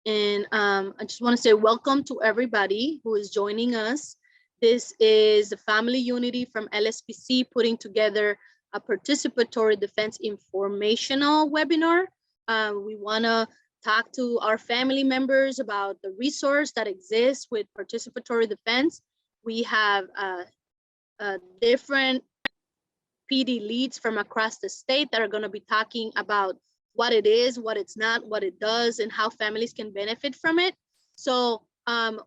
And I just want to say welcome to everybody who is joining us. This is the Family Unity from LSPC putting together a participatory defense informational webinar. We want to talk to our family members about the resource that exists with participatory defense. We have different PD leads from across the state that are going to be talking about what it is, what it's not, what it does, and how families can benefit from it. So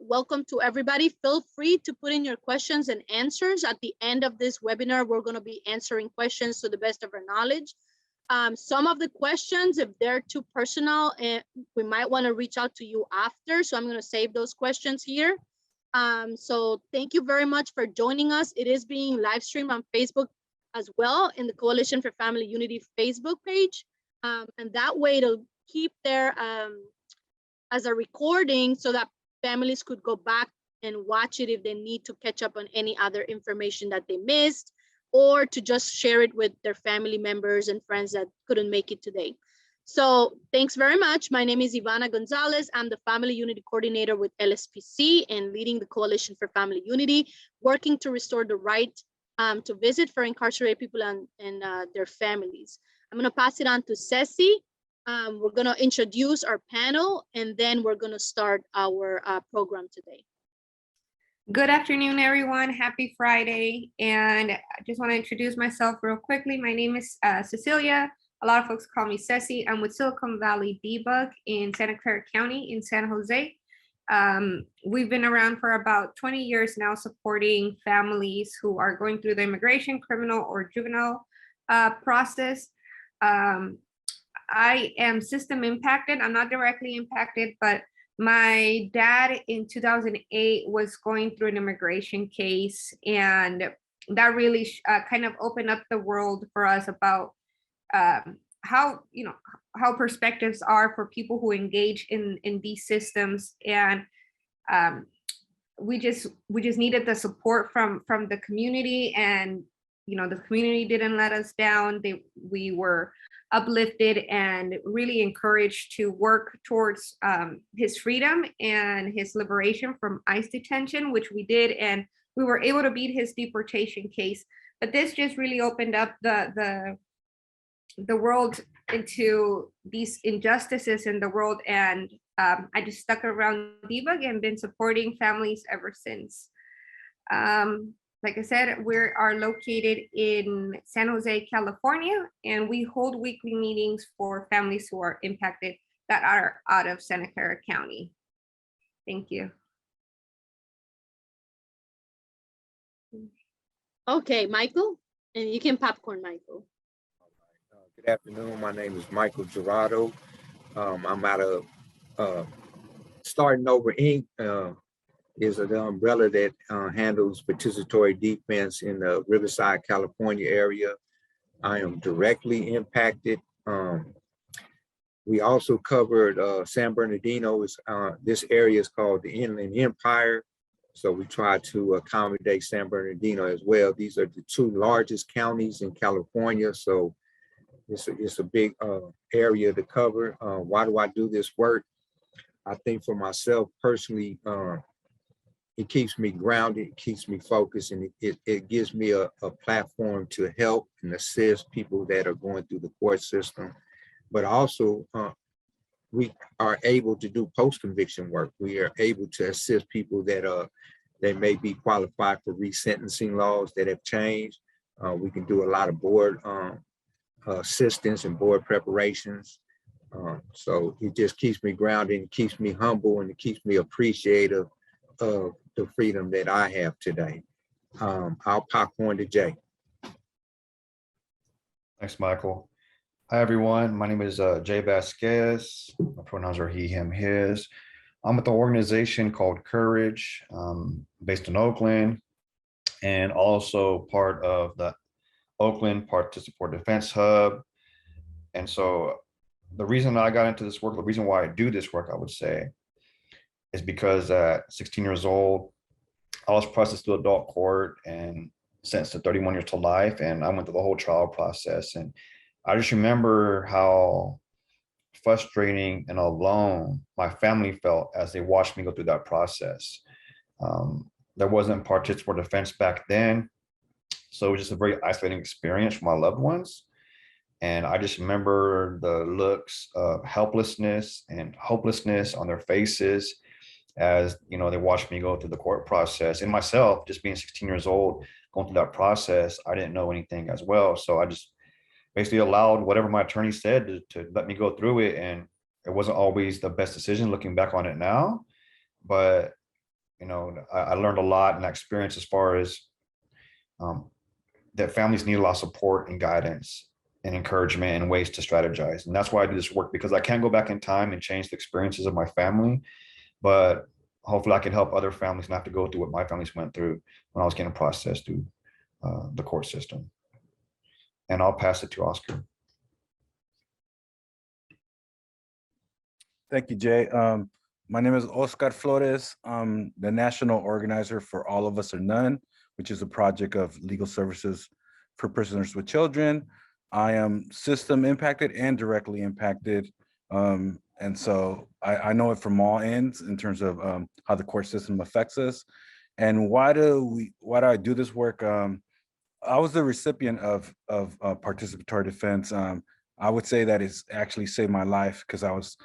welcome to everybody. Feel free to put in your questions and answers. At the end of this webinar, we're going to be answering questions to the best of our knowledge. Some of the questions, if they're too personal, we might want to reach out to you after. So I'm going to save those questions here. So thank you very much for joining us. It is being live streamed on Facebook as well in the Coalition for Family Unity Facebook page. And that way it'll keep there as a recording so that families could go back and watch it if they need to catch up on any other information that they missed, or to just share it with their family members and friends that couldn't make it today. So thanks very much. My name is Ivana Gonzales. I'm the Family Unity Coordinator with LSPC and leading the Coalition for Family Unity, working to restore the right to visit for incarcerated people and their families. I'm going to pass it on to Ceci. We're going to introduce our panel, and then we're going to start our program today. Good afternoon, everyone. Happy Friday. And I just want to introduce myself real quickly. My name is Cecilia. A lot of folks call me Ceci. I'm with Silicon Valley Debug in Santa Clara County in San Jose. We've been around for about 20 years now, supporting families who are going through the immigration, criminal, or juvenile process. I am system impacted. I'm not directly impacted, but my dad in 2008 was going through an immigration case, and that really kind of opened up the world for us about how perspectives are for people who engage in these systems. And we just needed the support from the community, and the community didn't let us down. We were uplifted and really encouraged to work towards his freedom and his liberation from ICE detention, which we did, and we were able to beat his deportation case. But this just really opened up the world into these injustices in the world, and I just stuck around Debug and been supporting families ever since. Like I said, we are located in San Jose, California, and we hold weekly meetings for families who are impacted that are out of Santa Clara County. Thank you. Okay, Michael, and you can popcorn, Michael. Good afternoon. My name is Michael Gerardo. I'm out of Starting Over Inc. Is the umbrella that handles participatory defense in the Riverside, California area. I am directly impacted. We also covered San Bernardino. This area is called the Inland Empire. So we try to accommodate San Bernardino as well. These are the two largest counties in California. So it's a big area to cover. Why do I do this work? I think for myself personally, it keeps me grounded, it keeps me focused, and it gives me a platform to help and assist people that are going through the court system. But also, we are able to do post-conviction work. We are able to assist people that they may be qualified for resentencing laws that have changed. We can do a lot of board assistance and board preparations. So it just keeps me grounded, and keeps me humble, and it keeps me appreciative of the freedom that I have today. I'll popcorn to Jay. Thanks, Michael. Hi, everyone. My name is Jay Vasquez. My pronouns are he, him, his. I'm with the organization called Courage, based in Oakland, and also part of the Oakland Participatory Defense Hub. And so the reason I got into this work, the reason why I do this work, I would say, is because at 16 years old, I was processed to adult court and sentenced to 31 years to life. And I went through the whole trial process. And I just remember how frustrating and alone my family felt as they watched me go through that process. There wasn't participatory defense back then, so it was just a very isolating experience for my loved ones. And I just remember the looks of helplessness and hopelessness on their faces as, you know, they watched me go through the court process. And myself, just being 16 years old, going through that process, I didn't know anything as well. So I just basically allowed whatever my attorney said to let me go through it. And it wasn't always the best decision looking back on it now, but you know, I learned a lot in that experience as far as that families need a lot of support and guidance and encouragement and ways to strategize. And that's why I do this work, because I can't go back in time and change the experiences of my family, but hopefully I can help other families not have to go through what my families went through when I was getting processed through the court system. And I'll pass it to Oscar. Thank you, Jay. My name is Oscar Flores. I'm the national organizer for All of Us or None, which is a project of legal services for prisoners with children. I am system impacted and directly impacted. And so I know it from all ends in terms of how the court system affects us. And why do I do this work? I was the recipient of participatory defense. I would say that it's actually saved my life because I was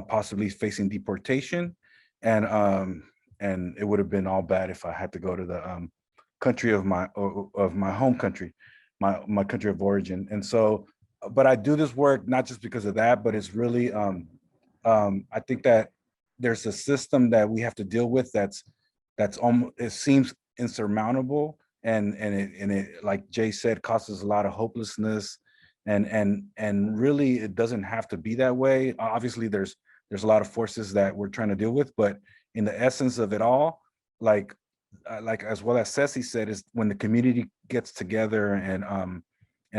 possibly facing deportation, and it would have been all bad if I had to go to the country of my home country, my country of origin. And so, but I do this work not just because of that, but it's really I think that there's a system that we have to deal with that's almost, it seems insurmountable, and it, like Jay said, causes a lot of hopelessness. And really, it doesn't have to be that way. Obviously, there's a lot of forces that we're trying to deal with, but in the essence of it all, like as well as Ceci said, is when the community gets together and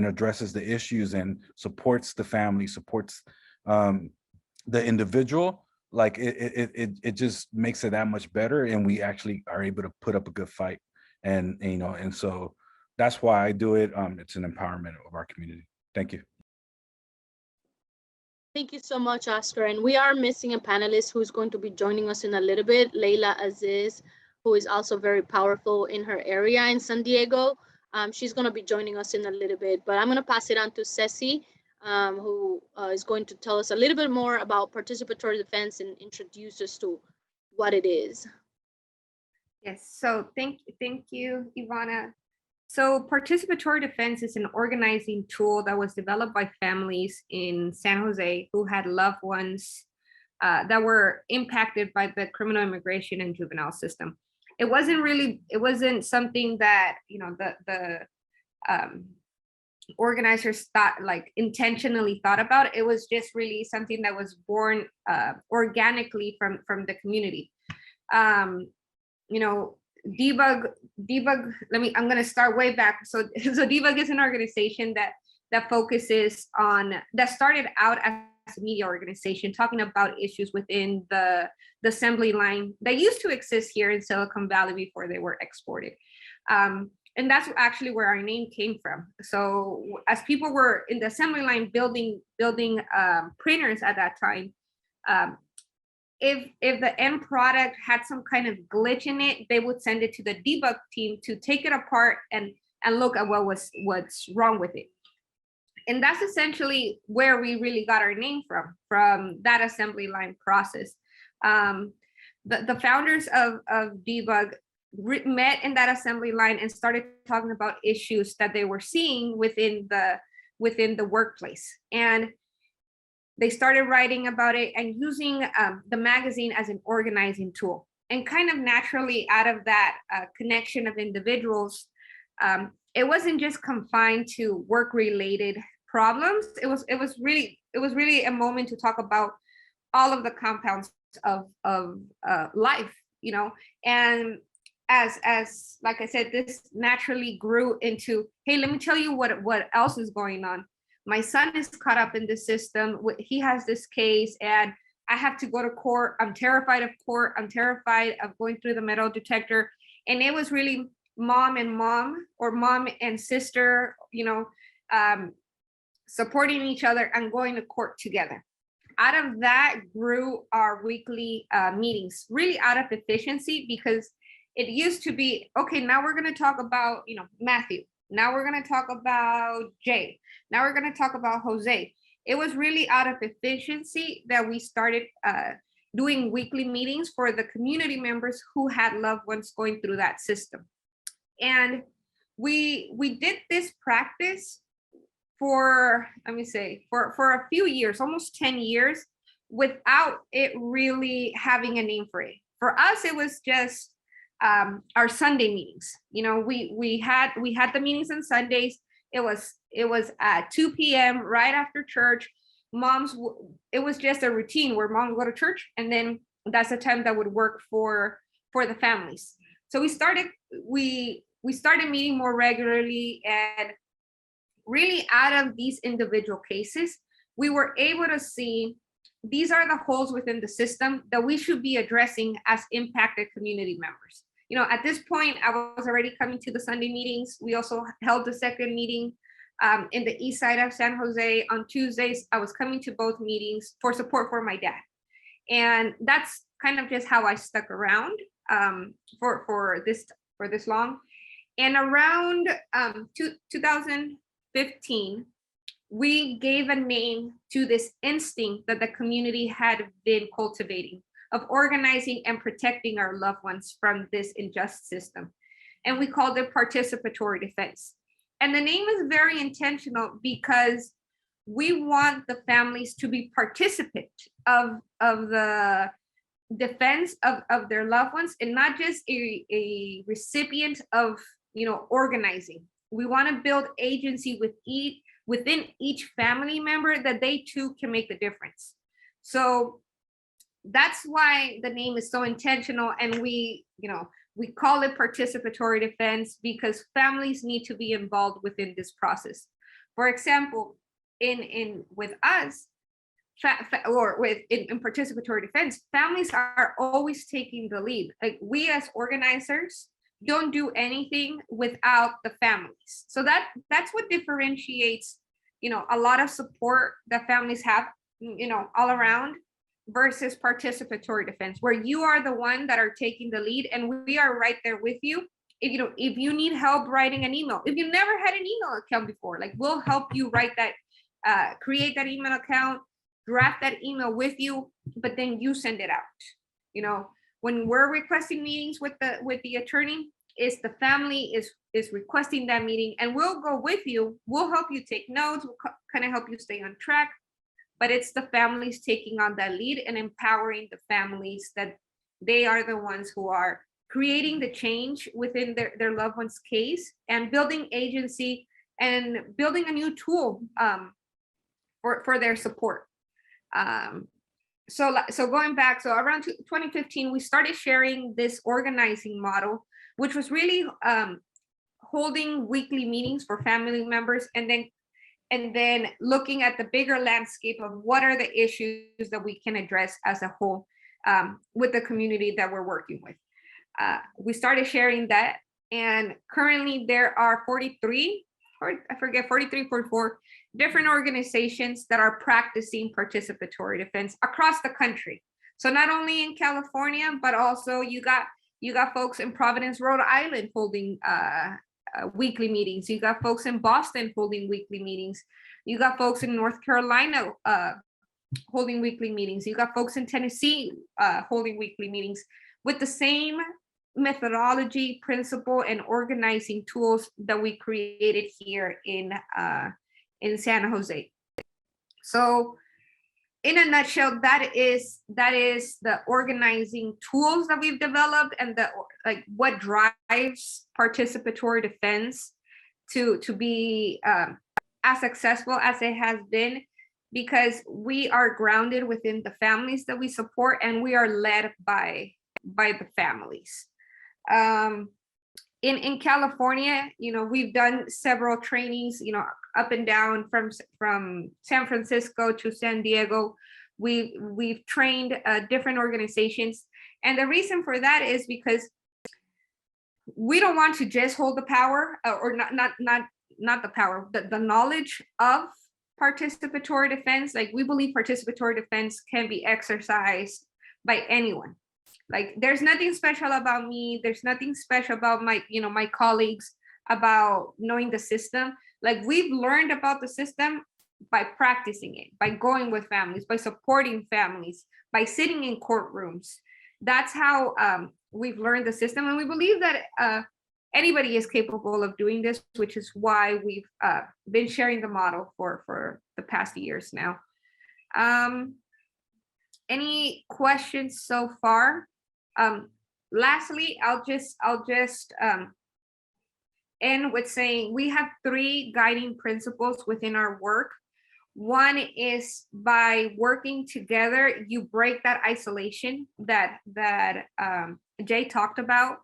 addresses the issues and supports the family, supports the individual, like it just makes it that much better, and we actually are able to put up a good fight. And you know, and so that's why I do it. It's an empowerment of our community. Thank you. Thank you so much, Oscar. And we are missing a panelist who's going to be joining us in a little bit, Leila Aziz, who is also very powerful in her area in San Diego. She's going to be joining us in a little bit, but I'm going to pass it on to Ceci, who is going to tell us a little bit more about participatory defense and introduce us to what it is. Yes, so thank you, Ivana. So participatory defense is an organizing tool that was developed by families in San Jose who had loved ones that were impacted by the criminal immigration and juvenile system. It wasn't something that, you know, the organizers intentionally thought about. It was just really something that was born organically from the community. You know, Debug, I'm going to start way back. So Debug is an organization that focuses on, that started out as a media organization talking about issues within the assembly line that used to exist here in Silicon Valley before they were exported. And that's actually where our name came from. So as people were in the assembly line building printers at that time, if the end product had some kind of glitch in it, they would send it to the debug team to take it apart and look at what's wrong with it. And that's essentially where we really got our name from that assembly line process. The founders of Debug met in that assembly line and started talking about issues that they were seeing within the workplace. And they started writing about it and using the magazine as an organizing tool. And kind of naturally out of that connection of individuals, it wasn't just confined to work-related problems. It was really a moment to talk about all of the compounds of life, you know. And as like I said, this naturally grew into, hey, let me tell you what else is going on. My son is caught up in the system. He has this case and I have to go to court. I'm terrified of court. I'm terrified of going through the metal detector. And it was really mom and sister, you know, supporting each other and going to court together. out of that grew our weekly meetings, really out of efficiency, because it used to be, okay, now we're going to talk about, Matthew. Now we're going to talk about Jay. Now we're going to talk about Jose. It was really out of efficiency that we started doing weekly meetings for the community members who had loved ones going through that system. And we did this practice for, let me say, for a few years, almost 10 years, without it really having a name for it. For us, it was just our Sunday meetings. We had the meetings on Sundays. It was at 2 p.m. right after church. It was just a routine where moms go to church, and then that's the time that would work for the families. So we started meeting more regularly, and really out of these individual cases, we were able to see these are the holes within the system that we should be addressing as impacted community members. At this point, I was already coming to the Sunday meetings. We also held the second meeting in the east side of San Jose on Tuesdays. I was coming to both meetings for support for my dad. And that's kind of just how I stuck around for this long. And around 2015, we gave a name to this instinct that the community had been cultivating of organizing and protecting our loved ones from this unjust system. And we called it participatory defense. And the name is very intentional because we want the families to be participant of the defense of their loved ones, and not just a recipient of organizing. We want to build agency within each family member that they too can make the difference. So that's why the name is so intentional, and we call it participatory defense because families need to be involved within this process. For example, with us, in participatory defense, families are always taking the lead. Like, we as organizers don't do anything without the families. So that's what differentiates, a lot of support that families have, all around, versus participatory defense, where you are the one that are taking the lead, and we are right there with you. If you need help writing an email, if you never had an email account before, like, we'll help you write that, create that email account, draft that email with you, but then you send it out. When we're requesting meetings with the attorney, is the family is requesting that meeting, and we'll go with you. We'll help you take notes. We'll kind of help you stay on track. But it's the families taking on that lead and empowering the families that they are the ones who are creating the change within their loved one's case, and building agency and building a new tool for their support. So going back, so around 2015, we started sharing this organizing model, which was really holding weekly meetings for family members, and then looking at the bigger landscape of what are the issues that we can address as a whole with the community that we're working with. We started sharing that, and currently there are 43, or I forget, 43.4 different organizations that are practicing participatory defense across the country. So not only in California, but also you got folks in Providence, Rhode Island holding weekly meetings. You got folks in Boston holding weekly meetings. You got folks in North Carolina holding weekly meetings. You got folks in Tennessee holding weekly meetings with the same methodology, principle, and organizing tools that we created here in San Jose. So in a nutshell, that is the organizing tools that we've developed, and what drives participatory defense to be as successful as it has been, because we are grounded within the families that we support, and we are led by the families. In California, we've done several trainings, up and down from San Francisco to San Diego. We've trained different organizations, and the reason for that is because we don't want to just hold the power, or not the power, the knowledge of participatory defense. Like, we believe participatory defense can be exercised by anyone. Like, there's nothing special about me. There's nothing special about my, my colleagues about knowing the system. Like, we've learned about the system by practicing it, by going with families, by supporting families, by sitting in courtrooms. That's how we've learned the system. And we believe that anybody is capable of doing this, which is why we've been sharing the model for the past years now. Any questions so far? Lastly, I'll just end with saying we have 3 guiding principles within our work. One is, by working together, you break that isolation that Jay talked about.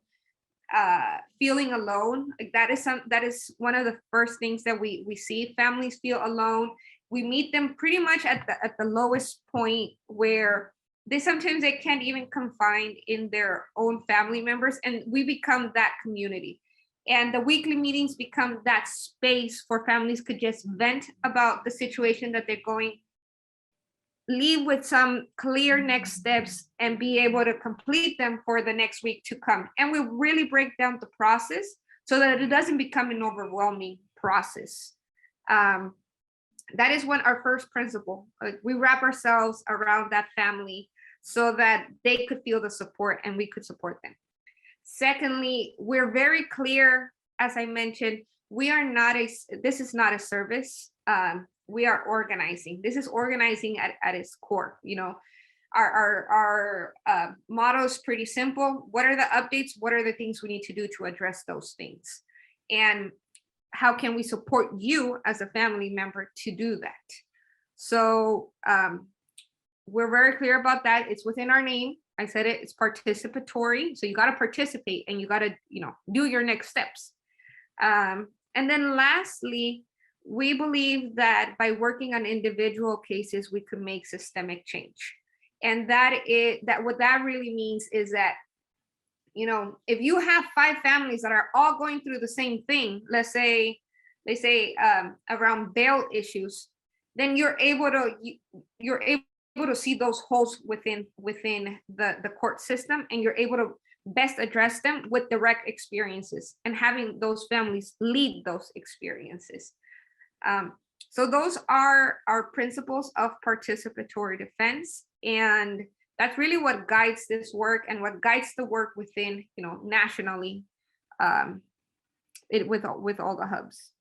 Feeling alone, that is one of the first things that we see. Families feel alone. We meet them pretty much at the lowest point, where they can't even confide in their own family members, and we become that community. And the weekly meetings become that space for families could just vent about the situation that they're going, leave with some clear next steps, and be able to complete them for the next week to come. And we really break down the process so that it doesn't become an overwhelming process. That is our first principle. Like, we wrap ourselves around that family so that they could feel the support and we could support them. Secondly, we're very clear, as I mentioned, this is not a service. We are organizing. This is organizing at its core. Our motto is pretty simple. What are the updates? What are the things we need to do to address those things? And how can we support you as a family member to do that? So we're very clear about that. It's within our name. I said it, it's participatory. So you got to participate, and you got to, do your next steps. And then lastly, we believe that by working on individual cases, we could make systemic change. And what that really means is that, if you have 5 families that are all going through the same thing, let's say around bail issues, then you're able to see those holes within the court system, and you're able to best address them with direct experiences and having those families lead those experiences. So those are our principles of participatory defense, and that's really what guides this work and what guides the work within, nationally, with all the hubs.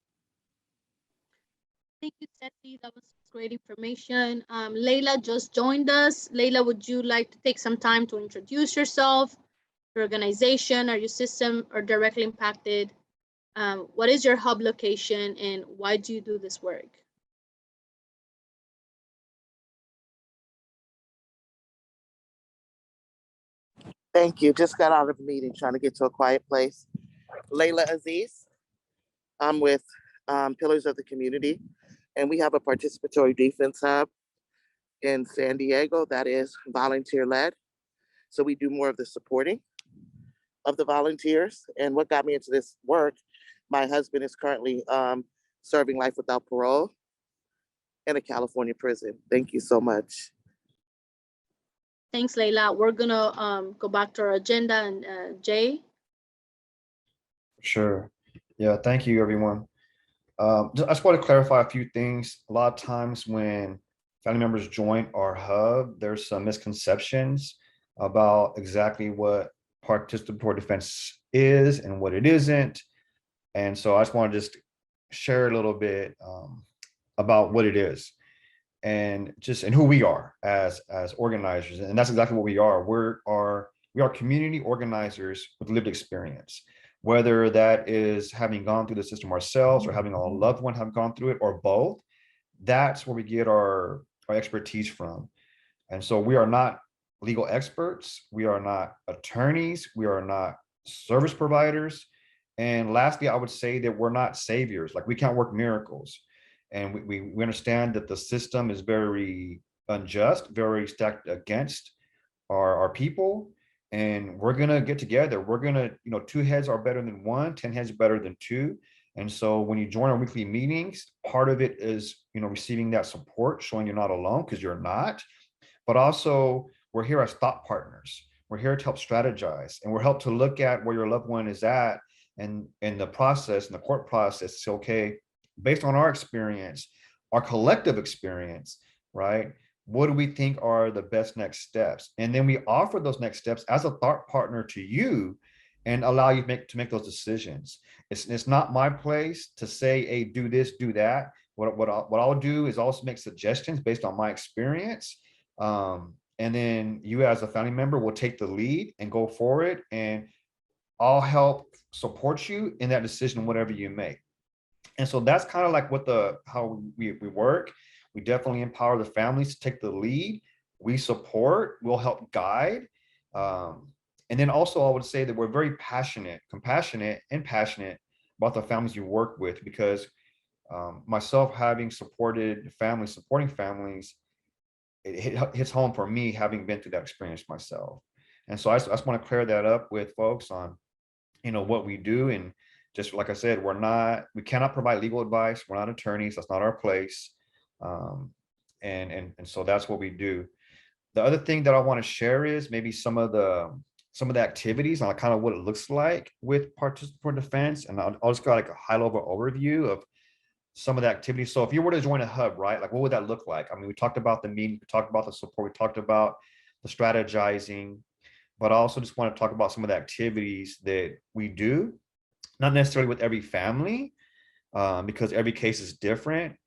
Thank you, Setsi. That was great information. Leila just joined us. Leila, would you like to take some time to introduce yourself, your organization, or your system, or directly impacted? What is your hub location, and why do you do this work? Thank you. Just got out of a meeting, trying to get to a quiet place. Layla Aziz. I'm with Pillars of the Community, and we have a participatory defense hub in San Diego that is volunteer-led. So we do more of the supporting of the volunteers. And what got me into this work, my husband is currently serving life without parole in a California prison. Thank you so much. Thanks, Leila. We're gonna go back to our agenda, and Jay. Sure. Yeah, thank you, everyone. I just want to clarify a few things. A lot of times when family members join our hub, there's some misconceptions about exactly what participatory defense is and what it isn't. And so I just want to just share a little bit about what it is and who we are as organizers. And that's exactly what we are. We are community organizers with lived experience, whether that is having gone through the system ourselves or having a loved one have gone through it, or both. That's where we get our expertise from. And so we are not legal experts. We are not attorneys. We are not service providers. And lastly, I would say that we're not saviors. Like, we can't work miracles. And we understand that the system is very unjust, very stacked against our people. And we're gonna get together. We're gonna, 2 heads are better than 1, 10 heads better than 2. And so when you join our weekly meetings, part of it is, receiving that support, showing you're not alone, because you're not. But also, we're here as thought partners. We're here to help strategize, and we're help to look at where your loved one is at, and in the process, in the court process. So, okay, based on our experience, our collective experience, right? What do we think are the best next steps? And then we offer those next steps as a thought partner to you, and allow you to make those decisions. It's not my place to say, hey, do this, do that. What I'll do is also make suggestions based on my experience. And then you as a family member will take the lead and go for it. And I'll help support you in that decision, whatever you make. And so that's kind of like how we work. We definitely empower the families to take the lead. We support, we'll help guide. And then also I would say that we're very compassionate and passionate about the families you work with, because myself having supporting families, it hits home for me, having been through that experience myself. And so I just want to clear that up with folks on, what we do. And just like I said, we cannot provide legal advice. We're not attorneys. That's not our place. And so that's what we do. The other thing that I want to share is maybe some of the activities and kind of what it looks like with participatory defense. And I'll just go like a high level overview of some of the activities. So if you were to join a hub, right, like what would that look like? I mean, we talked about the meeting, we talked about the support, we talked about the strategizing, but I also just want to talk about some of the activities that we do, not necessarily with every family, because every case is different,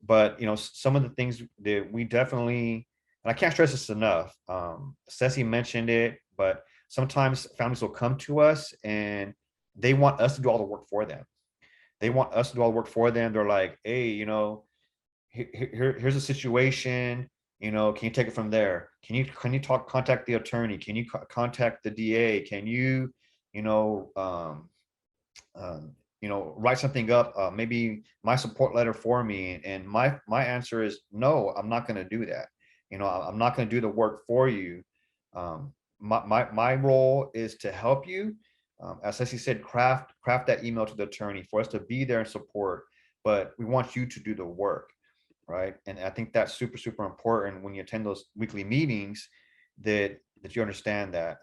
but some of the things that we definitely, and I can't stress this enough, Ceci mentioned it, but sometimes families will come to us and they want us to do all the work for them. They're like, hey, here's a situation, can you take it from there? Can you contact the attorney? Can you contact the DA? Can you, write something up, maybe my support letter for me? And my answer is no, I'm not going to do that. I'm not going to do the work for you. My role is to help you. As Ceci said, craft that email to the attorney for us to be there and support, but we want you to do the work, right? And I think that's super, super important when you attend those weekly meetings, that you understand that.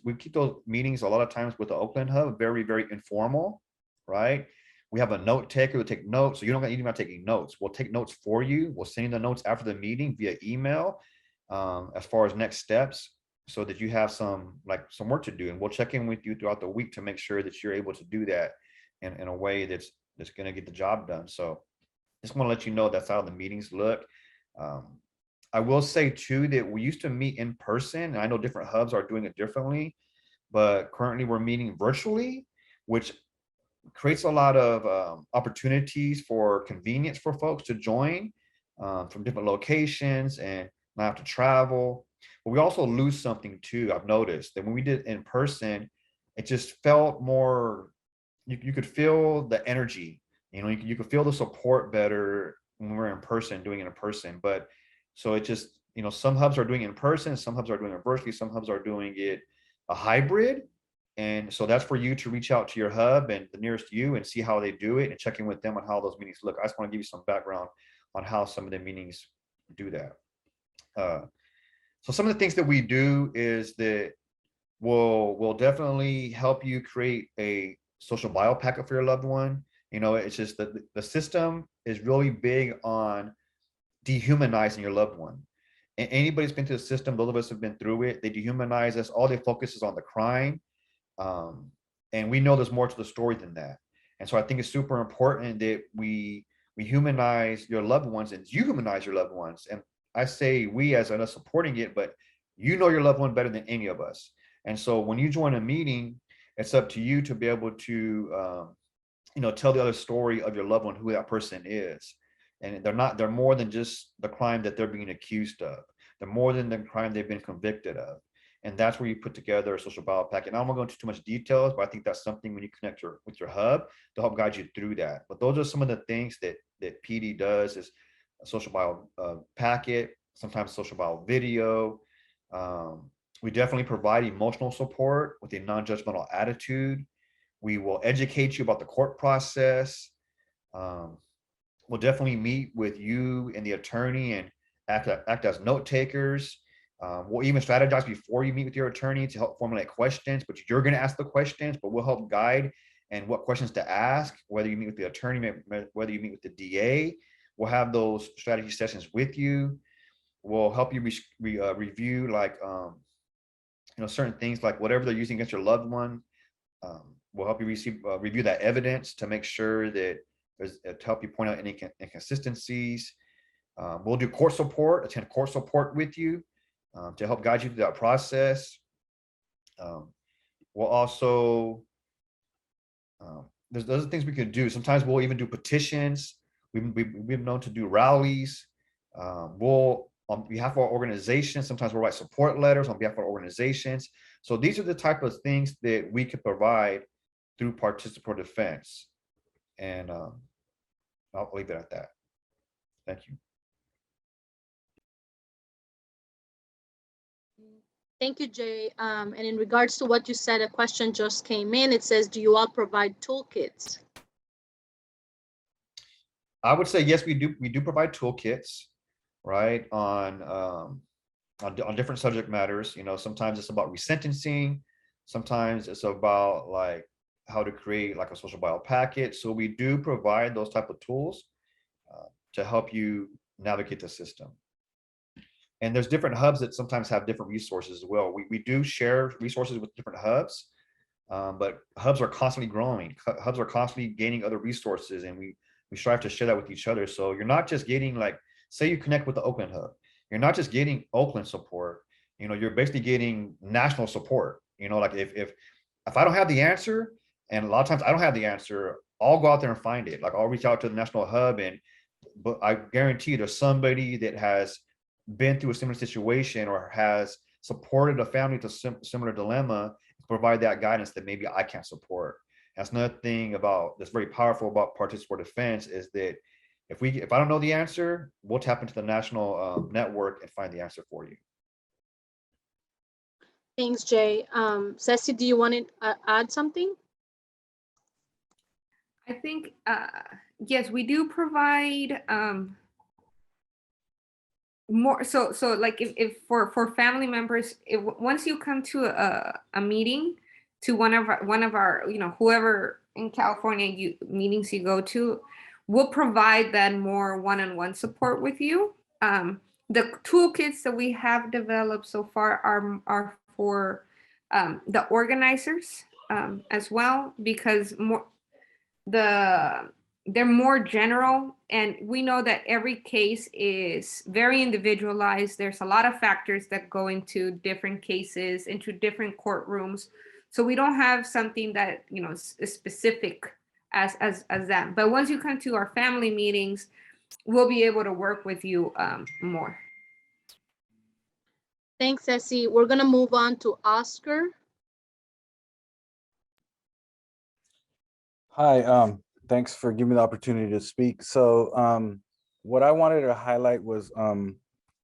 We keep those meetings a lot of times with the Oakland Hub very, very informal, right? We have a note taker who take notes, so you don't even have to take notes. We'll take notes for you. We'll send you the notes after the meeting via email, as far as next steps, so that you have some work to do. And we'll check in with you throughout the week to make sure that you're able to do that in a way that's going to get the job done. So just want to let you know that's how the meetings look. I will say too that we used to meet in person, and I know different hubs are doing it differently, but currently we're meeting virtually, which creates a lot of opportunities for convenience for folks to join from different locations and not have to travel. But we also lose something too. I've noticed that when we did in person, it just felt more, you could feel the energy, you could feel the support better when we're in person, doing it in person. But so it just, some hubs are doing it in person, some hubs are doing it virtually, some hubs are doing it a hybrid. And so that's for you to reach out to your hub and the nearest you and see how they do it and check in with them on how those meetings look. I just want to give you some background on how some of the meetings do that. So some of the things that we do is that we'll definitely help you create a social bio packet for your loved one. It's just that the system is really big on dehumanizing your loved one. And anybody's been through the system, those of us have been through it, they dehumanize us. All they focus is on the crime. And we know there's more to the story than that. And so I think it's super important that we humanize your loved ones and you humanize your loved ones. And I say we as us supporting it, but your loved one better than any of us. And so when you join a meeting, it's up to you to be able to, tell the other story of your loved one, who that person is. And they're more than just the crime that they're being accused of. They're more than the crime they've been convicted of. And that's where you put together a social bio packet. And I don't want to go into too much details, but I think that's something when you connect with your hub to help guide you through that. But those are some of the things that PD does, is a social bio packet, sometimes social bio video. We definitely provide emotional support with a non-judgmental attitude. We will educate you about the court process. We'll definitely meet with you and the attorney and act as note takers. We'll even strategize before you meet with your attorney to help formulate questions, but you're going to ask the questions, but we'll help guide and what questions to ask, whether you meet with the attorney, whether you meet with the DA. We'll have those strategy sessions with you. We'll help you review like, certain things like whatever they're using against your loved one. We'll help you review that evidence to make sure that to help you point out any inconsistencies. We'll do court support, attend court support with you to help guide you through that process. We'll also, there's other things we could do. Sometimes we'll even do petitions. We've known to do rallies. We'll, on behalf of our organization, sometimes we'll write support letters on behalf of our organizations. So these are the type of things that we could provide through participatory defense. And I'll leave it at that. Thank you. Thank you, Jay. And in regards to what you said, a question just came in. It says, do you all provide toolkits? I would say yes, we do. We do provide toolkits, right, on different subject matters. Sometimes it's about resentencing. Sometimes it's about like how to create like a social bio packet. So we do provide those type of tools to help you navigate the system. And there's different hubs that sometimes have different resources as well. We do share resources with different hubs, but hubs are constantly growing. Hubs are constantly gaining other resources, and we strive to share that with each other. So you're not just getting like, say you connect with the Oakland hub, you're not just getting Oakland support, you're basically getting national support. Like if I don't have the answer, and a lot of times I don't have the answer, I'll go out there and find it. Like I'll reach out to the national hub, but I guarantee you there's somebody that has been through a similar situation or has supported a family to similar dilemma, provide that guidance that maybe I can't support. That's another thing that's very powerful about participatory defense is that if I don't know the answer, we'll tap into the national network and find the answer for you. Thanks, Jay. Ceci, do you want to add something? I think, yes, we do provide more. So like if for family members, once you come to a meeting, to one of our, whoever in California meetings you go to, we'll provide that more one-on-one support with you. The toolkits that we have developed so far are for the organizers as well, because they're more general, and we know that every case is very individualized. There's a lot of factors that go into different cases, into different courtrooms. So we don't have something that is specific as that. But once you come to our family meetings, we'll be able to work with you more. Thanks, Ceci. We're gonna move on to Oscar. Hi, thanks for giving me the opportunity to speak. So what I wanted to highlight was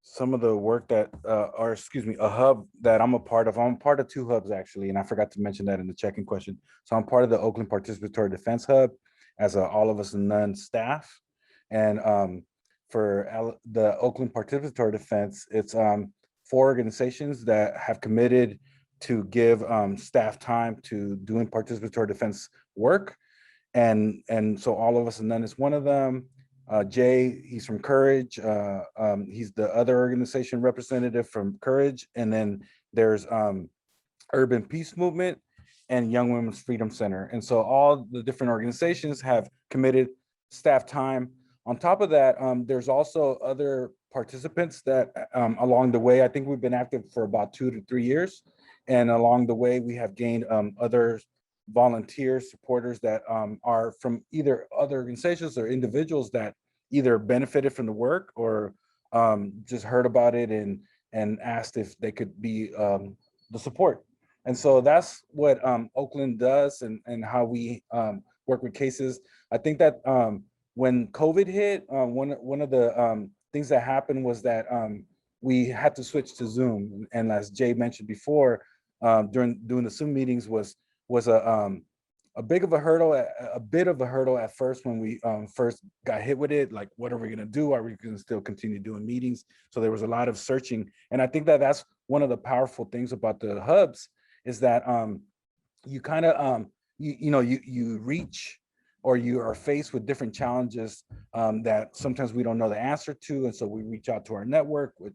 some of the work that, a hub that I'm a part of. I'm part of two hubs actually, and I forgot to mention that in the check-in question. So I'm part of the Oakland Participatory Defense Hub as a All of Us and None staff. And for the Oakland Participatory Defense, it's 4 organizations that have committed to give staff time to doing participatory defense work. And so All of Us and None is one of them. Jay, he's from Courage. He's the other organization representative from Courage. And then there's Urban Peace Movement and Young Women's Freedom Center. And so all the different organizations have committed staff time. On top of that, there's also other participants that along the way, I think we've been active for about 2 to 3 years. And along the way, we have gained other volunteers, supporters that are from either other organizations or individuals that either benefited from the work or just heard about it and asked if they could be the support. And so that's what Oakland does and how we work with cases. I think that when COVID hit, one of the things that happened was that we had to switch to Zoom. And as Jay mentioned before, during the Zoom meetings was a bit of a hurdle at first when we first got hit with it. Like, what are we gonna do? Are we gonna still continue doing meetings? So there was a lot of searching, and I think that that's one of the powerful things about the hubs is that you kind of you reach, or you are faced with different challenges that sometimes we don't know the answer to. And so we reach out to our network with,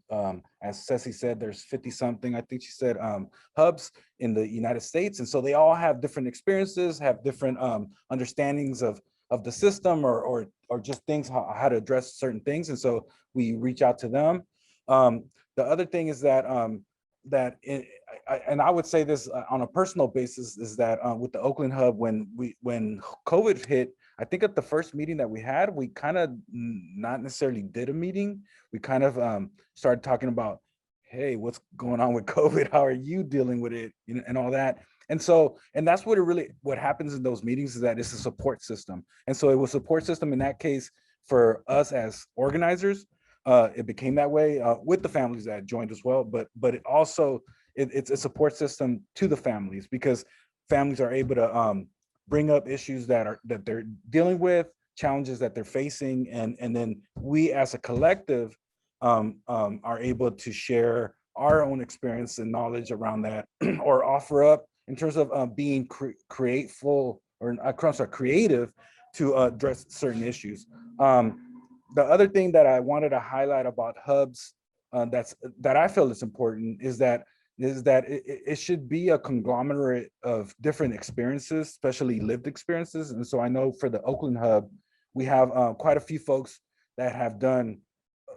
as Ceci said, there's 50 something, I think she said, hubs in the United States. And so they all have different experiences, have different understandings of the system, or just things, how to address certain things. And so we reach out to them. The other thing is that, and I would say this on a personal basis, is that with the Oakland hub, when COVID hit, I think at the first meeting that we had, we kind of not necessarily did a meeting. We kind of started talking about, hey, what's going on with COVID? How are you dealing with it? And all that. And so, and that's what happens in those meetings, is that it's a support system. And so it was a support system in that case for us as organizers. It became that way with the families that joined as well, but it also, it's a support system to the families, because families are able to bring up issues that they're dealing with, challenges that they're facing, and then we as a collective are able to share our own experience and knowledge around that, or offer up in terms of being creative to address certain issues. The other thing that I wanted to highlight about hubs that I feel is important is that it should be a conglomerate of different experiences, especially lived experiences. And so I know for the Oakland hub, we have quite a few folks that have done,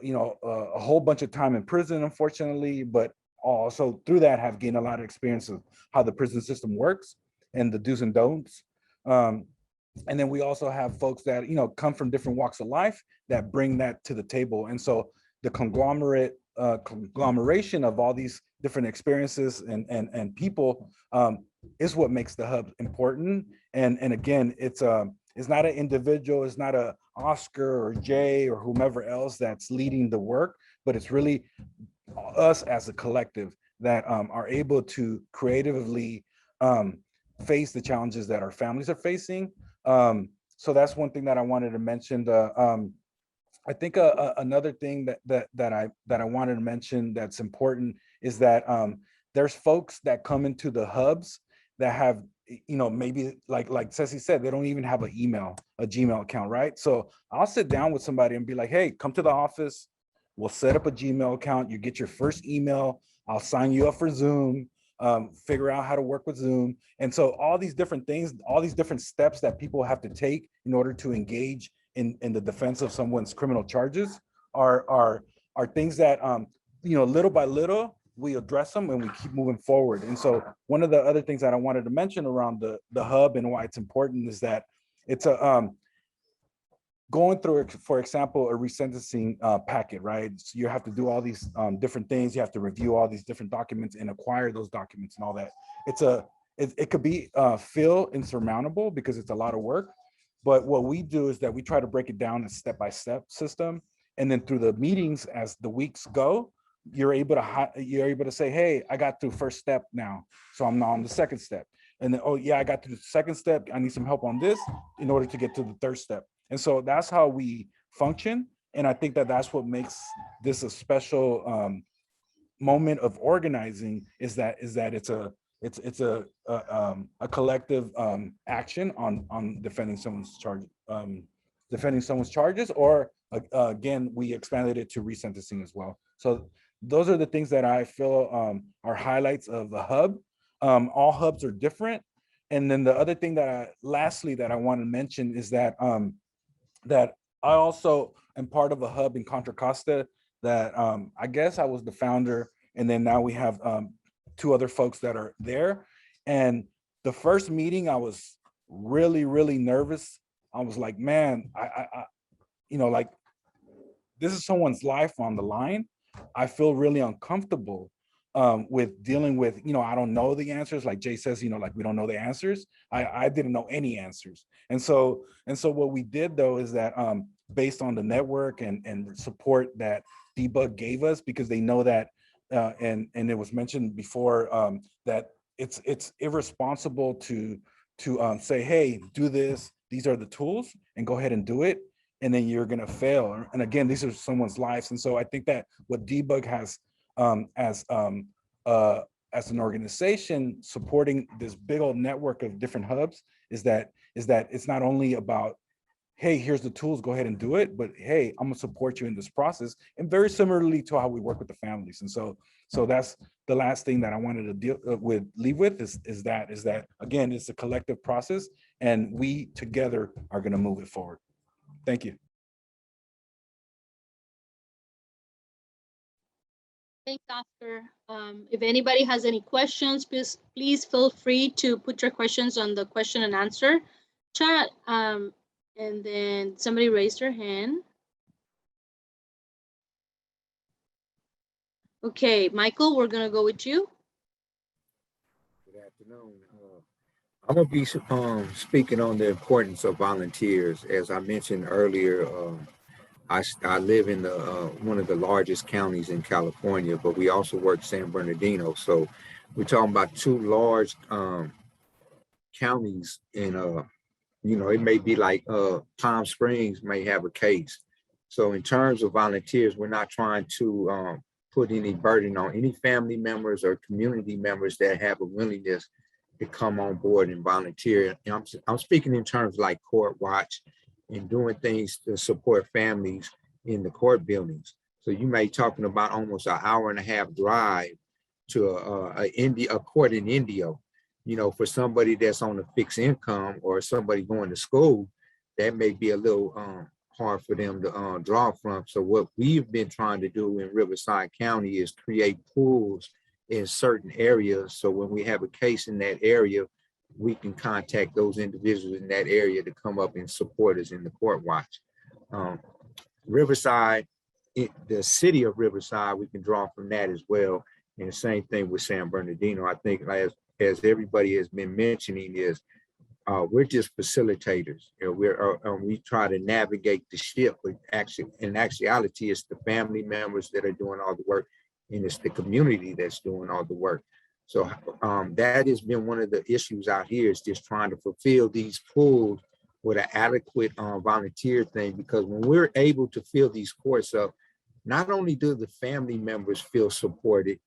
a whole bunch of time in prison, unfortunately, but also through that have gained a lot of experience of how the prison system works and the do's and don'ts. And then we also have folks that, come from different walks of life that bring that to the table. And so the conglomeration of all these different experiences and people is what makes the hub important. And again, it's not an individual, it's not a Oscar or Jay or whomever else that's leading the work, but it's really us as a collective that are able to creatively face the challenges that our families are facing. So that's one thing that I wanted to mention. I think another thing that I wanted to mention that's important is that there's folks that come into the hubs that have, maybe like Ceci said, they don't even have a Gmail account, right? So I'll sit down with somebody and be like, hey, come to the office. We'll set up a Gmail account. You get your first email. I'll sign you up for Zoom. Figure out how to work with Zoom. And so all these different things, all these different steps that people have to take in order to engage in the defense of someone's criminal charges are things that, little by little, we address them and we keep moving forward. And so one of the other things that I wanted to mention around the hub and why it's important is that it's going through, for example, a resentencing packet, right? So you have to do all these different things. You have to review all these different documents and acquire those documents and all that. It could be feel insurmountable because it's a lot of work. But what we do is that we try to break it down in step-by-step system. And then through the meetings, as the weeks go, you're able to say, hey, I got through first step now, so I'm now on the second step. And then, oh yeah, I got through the second step. I need some help on this in order to get to the third step. And so that's how we function. And I think that that's what makes this a special moment of organizing, is that it's a collective action on defending someone's charges, or again, we expanded it to resentencing as well. So those are the things that I feel are highlights of the hub. All hubs are different. And then the other thing lastly that I want to mention is that that I also am part of a hub in Contra Costa that I guess I was the founder, and then now we have 2 other folks that are there. And the first meeting, I was really, really nervous. I was like, man, I like, this is someone's life on the line. I feel really uncomfortable with dealing with, I don't know the answers. Like Jay says, like, we don't know the answers. I didn't know any answers. And so what we did though is that based on the network and support that Debug gave us, because they know that, and it was mentioned before, that it's irresponsible to say, hey, do this, these are the tools, and go ahead and do it, and then you're gonna fail. And again, these are someone's lives. And so I think that what Debug has as an organization supporting this big old network of different hubs is that it's not only about, hey, here's the tools, go ahead and do it, but hey, I'm gonna support you in this process. And very similarly to how we work with the families. And so that's the last thing that I wanted to leave with is that again, it's a collective process, and we together are gonna move it forward. Thank you. Thanks, Oscar. If anybody has any questions, please feel free to put your questions on the question and answer chat. And then somebody raised their hand. Okay, Michael, we're gonna go with you. Good afternoon. I'm gonna be speaking on the importance of volunteers. As I mentioned earlier, I live in the one of the largest counties in California, but we also work San Bernardino. So we're talking about two large counties in it may be like Palm Springs may have a case. So in terms of volunteers, we're not trying to put any burden on any family members or community members that have a willingness to come on board and volunteer. And I'm speaking in terms like court watch and doing things to support families in the court buildings. So you may be talking about almost an hour and a half drive to a court in Indio. For somebody that's on a fixed income or somebody going to school, that may be a little hard for them to draw from. So what we've been trying to do in Riverside County is create pools in certain areas. So when we have a case in that area, we can contact those individuals in that area to come up and support us in the court watch. Riverside, the city of Riverside, we can draw from that as well. And the same thing with San Bernardino. I think as everybody has been mentioning is we're just facilitators. We try to navigate the ship, but in actuality, it's the family members that are doing all the work, and it's the community that's doing all the work. So that has been one of the issues out here, is just trying to fulfill these pools with an adequate volunteer thing, because when we're able to fill these courts up, not only do the family members feel supported,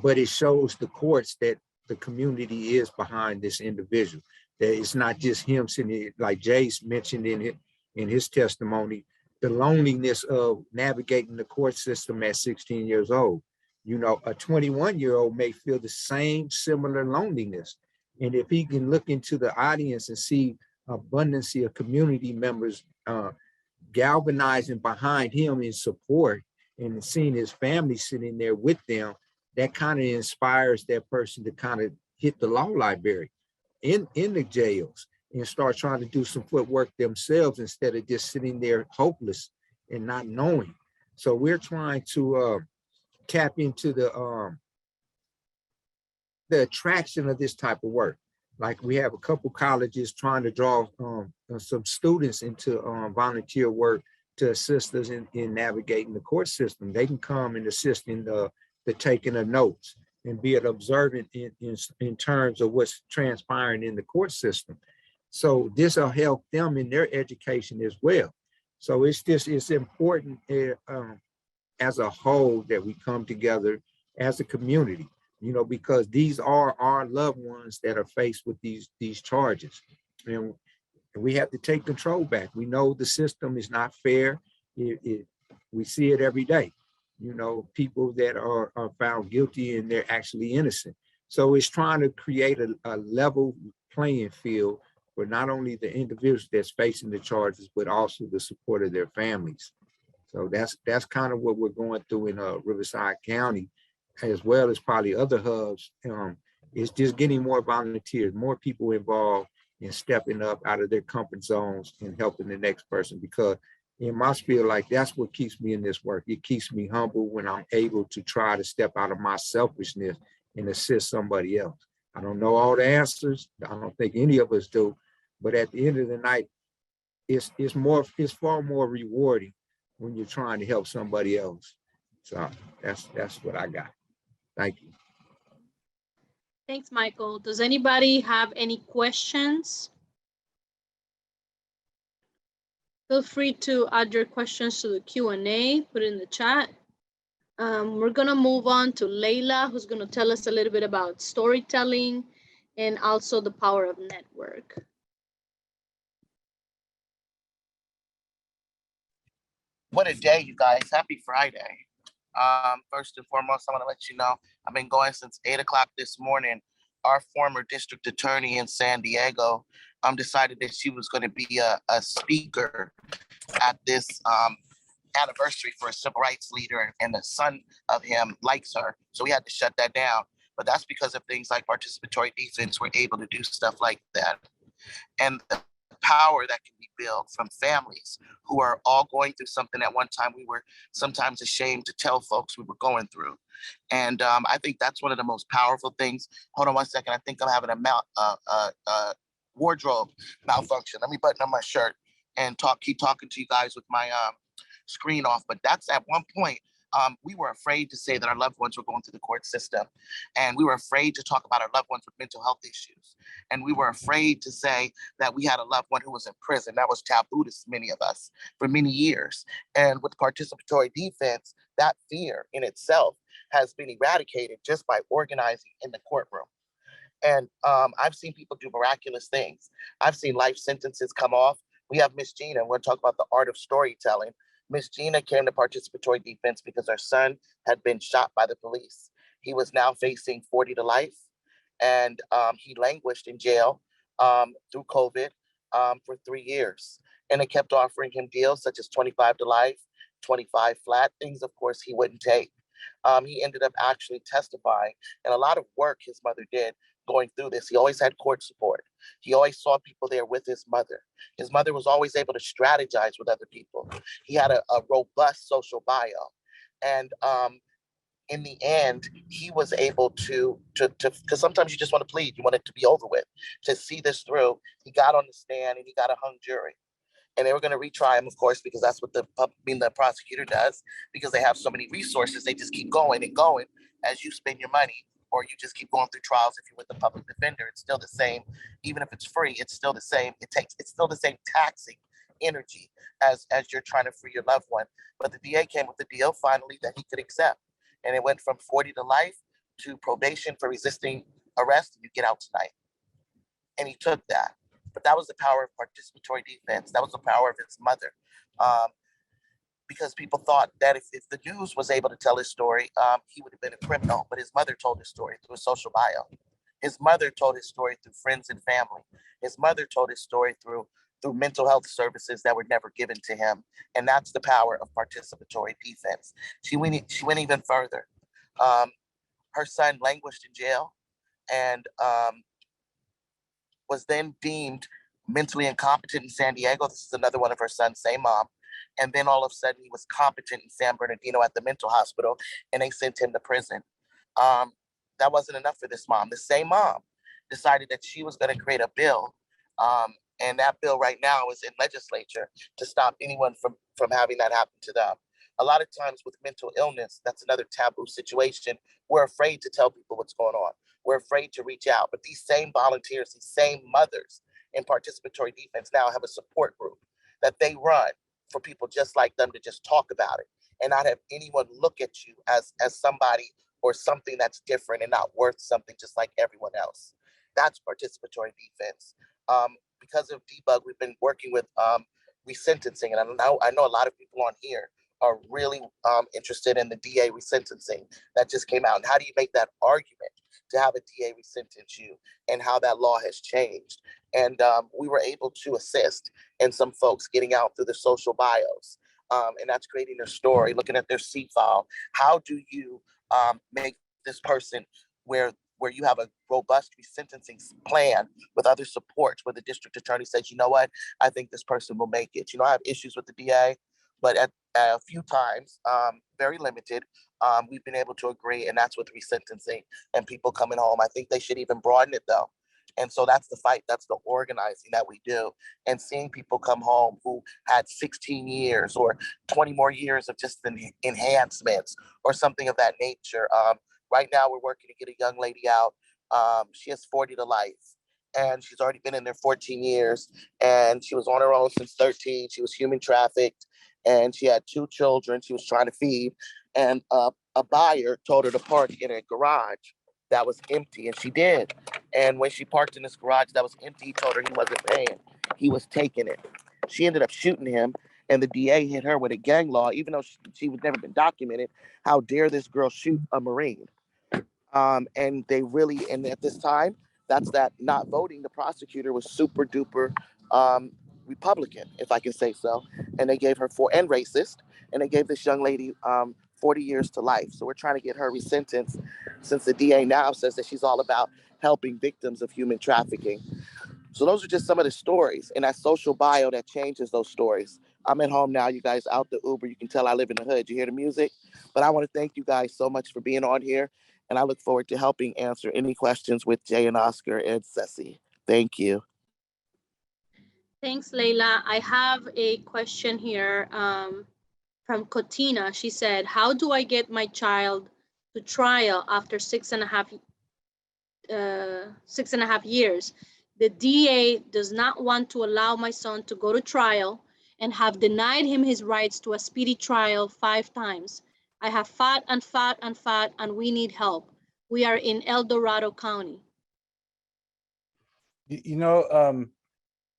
but it shows the courts that the community is behind this individual, that it's not just him sitting, like Jay's mentioned in his testimony, the loneliness of navigating the court system at 16 years old. A 21-year-old may feel the same similar loneliness. And if he can look into the audience and see abundance of community members galvanizing behind him in support, and seeing his family sitting there with them, that kind of inspires that person to kind of hit the law library in the jails and start trying to do some footwork themselves instead of just sitting there hopeless and not knowing. So we're trying to tap into the attraction of this type of work. Like we have a couple colleges trying to draw some students into volunteer work to assist us in navigating the court system. They can come and assist in the taking of notes and be an observant in terms of what's transpiring in the court system. So this will help them in their education as well. So it's important as a whole that we come together as a community, because these are our loved ones that are faced with these charges. And we have to take control back. We know the system is not fair. We see it every day. People that are found guilty and they're actually innocent. So it's trying to create a level playing field for not only the individuals that's facing the charges, but also the support of their families. So that's kind of what we're going through in Riverside County, as well as probably other hubs. It's just getting more volunteers, more people involved in stepping up out of their comfort zones and helping the next person, because in my spiel, like that's what keeps me in this work. It keeps me humble when I'm able to try to step out of my selfishness and assist somebody else. I don't know all the answers. I don't think any of us do, but at the end of the night, it's far more rewarding when you're trying to help somebody else. So that's what I got. Thank you. Thanks, Michael. Does anybody have any questions? Feel free to add your questions to the Q&A, put it in the chat. We're gonna move on to Layla, who's gonna tell us a little bit about storytelling and also the power of network. What a day, you guys. Happy Friday. First and foremost, I want to let you know I've been going since 8 o'clock this morning. Our former district attorney in San Diego decided that she was going to be a speaker at this anniversary for a civil rights leader, and the son of him likes her. So we had to shut that down. But that's because of things like participatory defense. We're able to do stuff like that. And the power that can be built from families who are all going through something at one time we were sometimes ashamed to tell folks we were going through. And I think that's one of the most powerful things. Hold on one second. I think I'm having a wardrobe malfunction. Let me button up my shirt and keep talking to you guys with my screen off. But that's at one point, we were afraid to say that our loved ones were going through the court system. And we were afraid to talk about our loved ones with mental health issues. And we were afraid to say that we had a loved one who was in prison. That was taboo to many of us for many years. And with participatory defense, that fear in itself has been eradicated just by organizing in the courtroom. And I've seen people do miraculous things. I've seen life sentences come off. We have Miss Gina, and we'll talk about the art of storytelling. Miss Gina came to participatory defense because her son had been shot by the police. He was now facing 40 to life, and he languished in jail through COVID for 3 years. And they kept offering him deals such as 25 to life, 25 flat, things, of course, he wouldn't take. He ended up actually testifying, and a lot of work his mother did going through this. He always had court support. He always saw people there with his mother. His mother was always able to strategize with other people. He had a robust social bio. And in the end, he was able to, because sometimes you just want to plead, you want it to be over with, to see this through. He got on the stand and he got a hung jury. And they were going to retry him, of course, because that's what the prosecutor does, because they have so many resources. They just keep going and going as you spend your money, or you just keep going through trials. If you're with the public defender, it's still the same. Even if it's free, it's still the same. It's still the same taxing energy as you're trying to free your loved one. But the DA came with the deal finally that he could accept. And it went from 40 to life to probation for resisting arrest, and you get out tonight. And he took that. But that was the power of participatory defense. That was the power of his mother. Because people thought that if the news was able to tell his story, he would have been a criminal. But his mother told his story through a social bio. His mother told his story through friends and family. His mother told his story through mental health services that were never given to him. And that's the power of participatory defense. She went even further. Her son languished in jail and was then deemed mentally incompetent in San Diego. This is another one of her sons, same mom. And then all of a sudden he was competent in San Bernardino at the mental hospital, and they sent him to prison. That wasn't enough for this mom. The same mom decided that she was going to create a bill. And that bill right now is in legislature to stop anyone from having that happen to them. A lot of times with mental illness, that's another taboo situation. We're afraid to tell people what's going on. We're afraid to reach out. But these same volunteers, these same mothers in participatory defense now have a support group that they run for people just like them to just talk about it and not have anyone look at you as somebody or something that's different and not worth something just like everyone else. That's participatory defense. Because of debug, we've been working with resentencing, and I know a lot of people on here are really interested in the DA resentencing that just came out. And how do you make that argument to have a DA resentence you and how that law has changed? And we were able to assist in some folks getting out through the social bios. And that's creating their story, looking at their C file. How do you make this person where you have a robust resentencing plan with other supports, where the district attorney says, you know what, I think this person will make it. You know, I have issues with the DA, but at a few times, very limited, we've been able to agree, and that's with resentencing and people coming home. I think they should even broaden it though. And so that's the fight, that's the organizing that we do. And seeing people come home who had 16 years or 20 more years of just enhancements or something of that nature. Right now, we're working to get a young lady out She has 40 to life, and she's already been in there 14 years, and she was on her own since 13. She was human trafficked, and she had 2 children she was trying to feed, and a buyer told her to park in a garage that was empty, and she did. And when she parked in this garage that was empty, he told her he wasn't paying. He was taking it. She ended up shooting him, and the DA hit her with a gang law, even though she was never been documented. How dare this girl shoot a Marine? And they really, and at this time, that's that not voting. The prosecutor was super duper Republican, if I can say so. And they gave her and racist, and they gave this young lady 40 years to life. So we're trying to get her resentenced, since the DA now says that she's all about helping victims of human trafficking. So those are just some of the stories, and that social bio that changes those stories. I'm at home now, you guys, out the Uber. You can tell I live in the hood. You hear the music? But I want to thank you guys so much for being on here, and I look forward to helping answer any questions with Jay and Oscar and Ceci. Thank you. Thanks, Leila. I have a question here from Cotina. She said, how do I get my child to trial after 6.5 years? The DA does not want to allow my son to go to trial and have denied him his rights to a speedy trial 5 times. I have fought and fought and fought, and we need help. We are in El Dorado County. You know,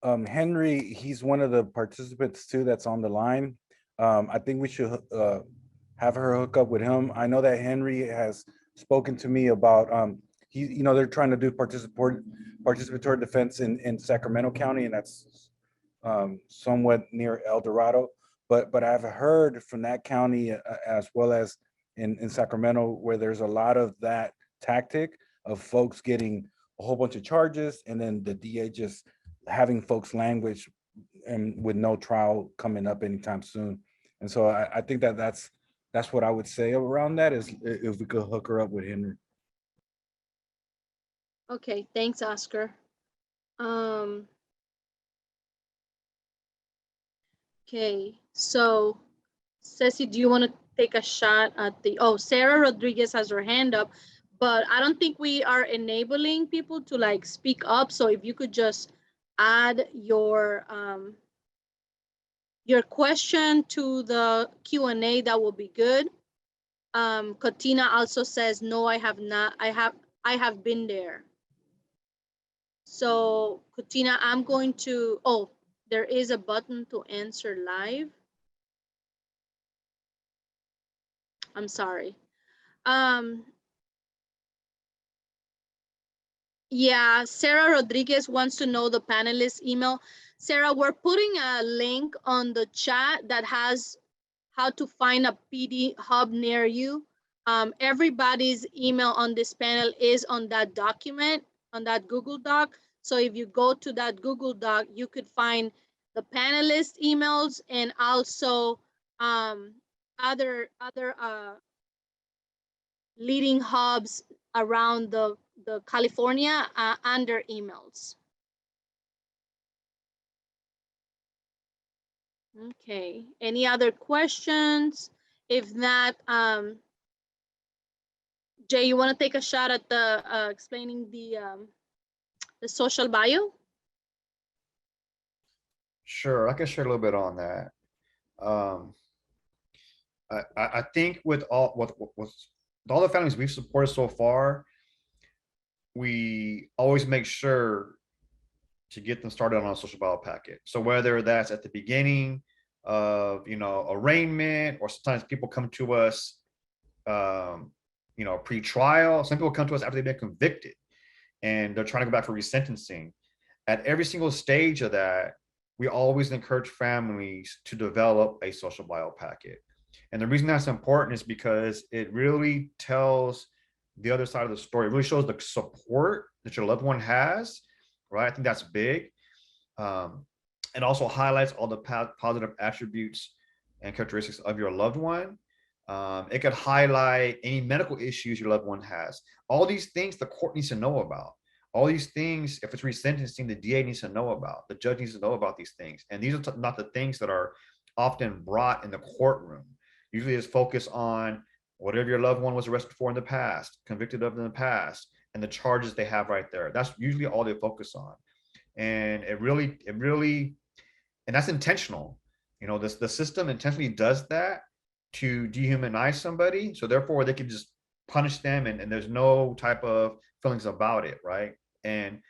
Henry, he's one of the participants too that's on the line. I think we should have her hook up with him. I know that Henry has spoken to me about they're trying to do participatory defense in Sacramento County, and that's somewhat near El Dorado. But I've heard from that county as well as in Sacramento, where there's a lot of that tactic of folks getting a whole bunch of charges, and then the DA just having folks languish and with no trial coming up anytime soon. And so I think that's what I would say around that, is if we could hook her up with Henry. Okay, thanks, Oscar. Okay, so Ceci, do you want to take a shot at Sarah Rodriguez has her hand up, but I don't think we are enabling people to like speak up. So if you could just add your question to the Q&A, that will be good. Katina also says, no, I have not. I have been there. So Katina, I'm going to, there is a button to answer live. I'm sorry. Yeah, Sarah Rodriguez wants to know the panelist email. Sarah, we're putting a link on the chat that has how to find a PD hub near you. Everybody's email on this panel is on that document, on that Google Doc. So if you go to that Google Doc, you could find the panelist emails and also other leading hubs around the California under emails. Okay, any other questions? If not, Jay, you want to take a shot at the explaining the social bio? Sure, I can share a little bit on that. I think with all the families we've supported so far, we always make sure to get them started on a social bio packet. So whether that's at the beginning of arraignment, or sometimes people come to us pre-trial. Some people come to us after they've been convicted and they're trying to go back for resentencing. At every single stage of that, we always encourage families to develop a social bio packet. And the reason that's important is because it really tells the other side of the story. It really shows the support that your loved one has, right? I think that's big. It also highlights all the positive attributes and characteristics of your loved one. It could highlight any medical issues your loved one has. All these things the court needs to know about. All these things, if it's resentencing, the DA needs to know about. The judge needs to know about these things. And these are not the things that are often brought in the courtroom. Usually it's focused on whatever your loved one was arrested for in the past, convicted of in the past, and the charges they have right there. That's usually all they focus on. And it really, and that's intentional. You know, the system intentionally does that to dehumanize somebody. So therefore they can just punish them and there's no type of feelings about it, right? And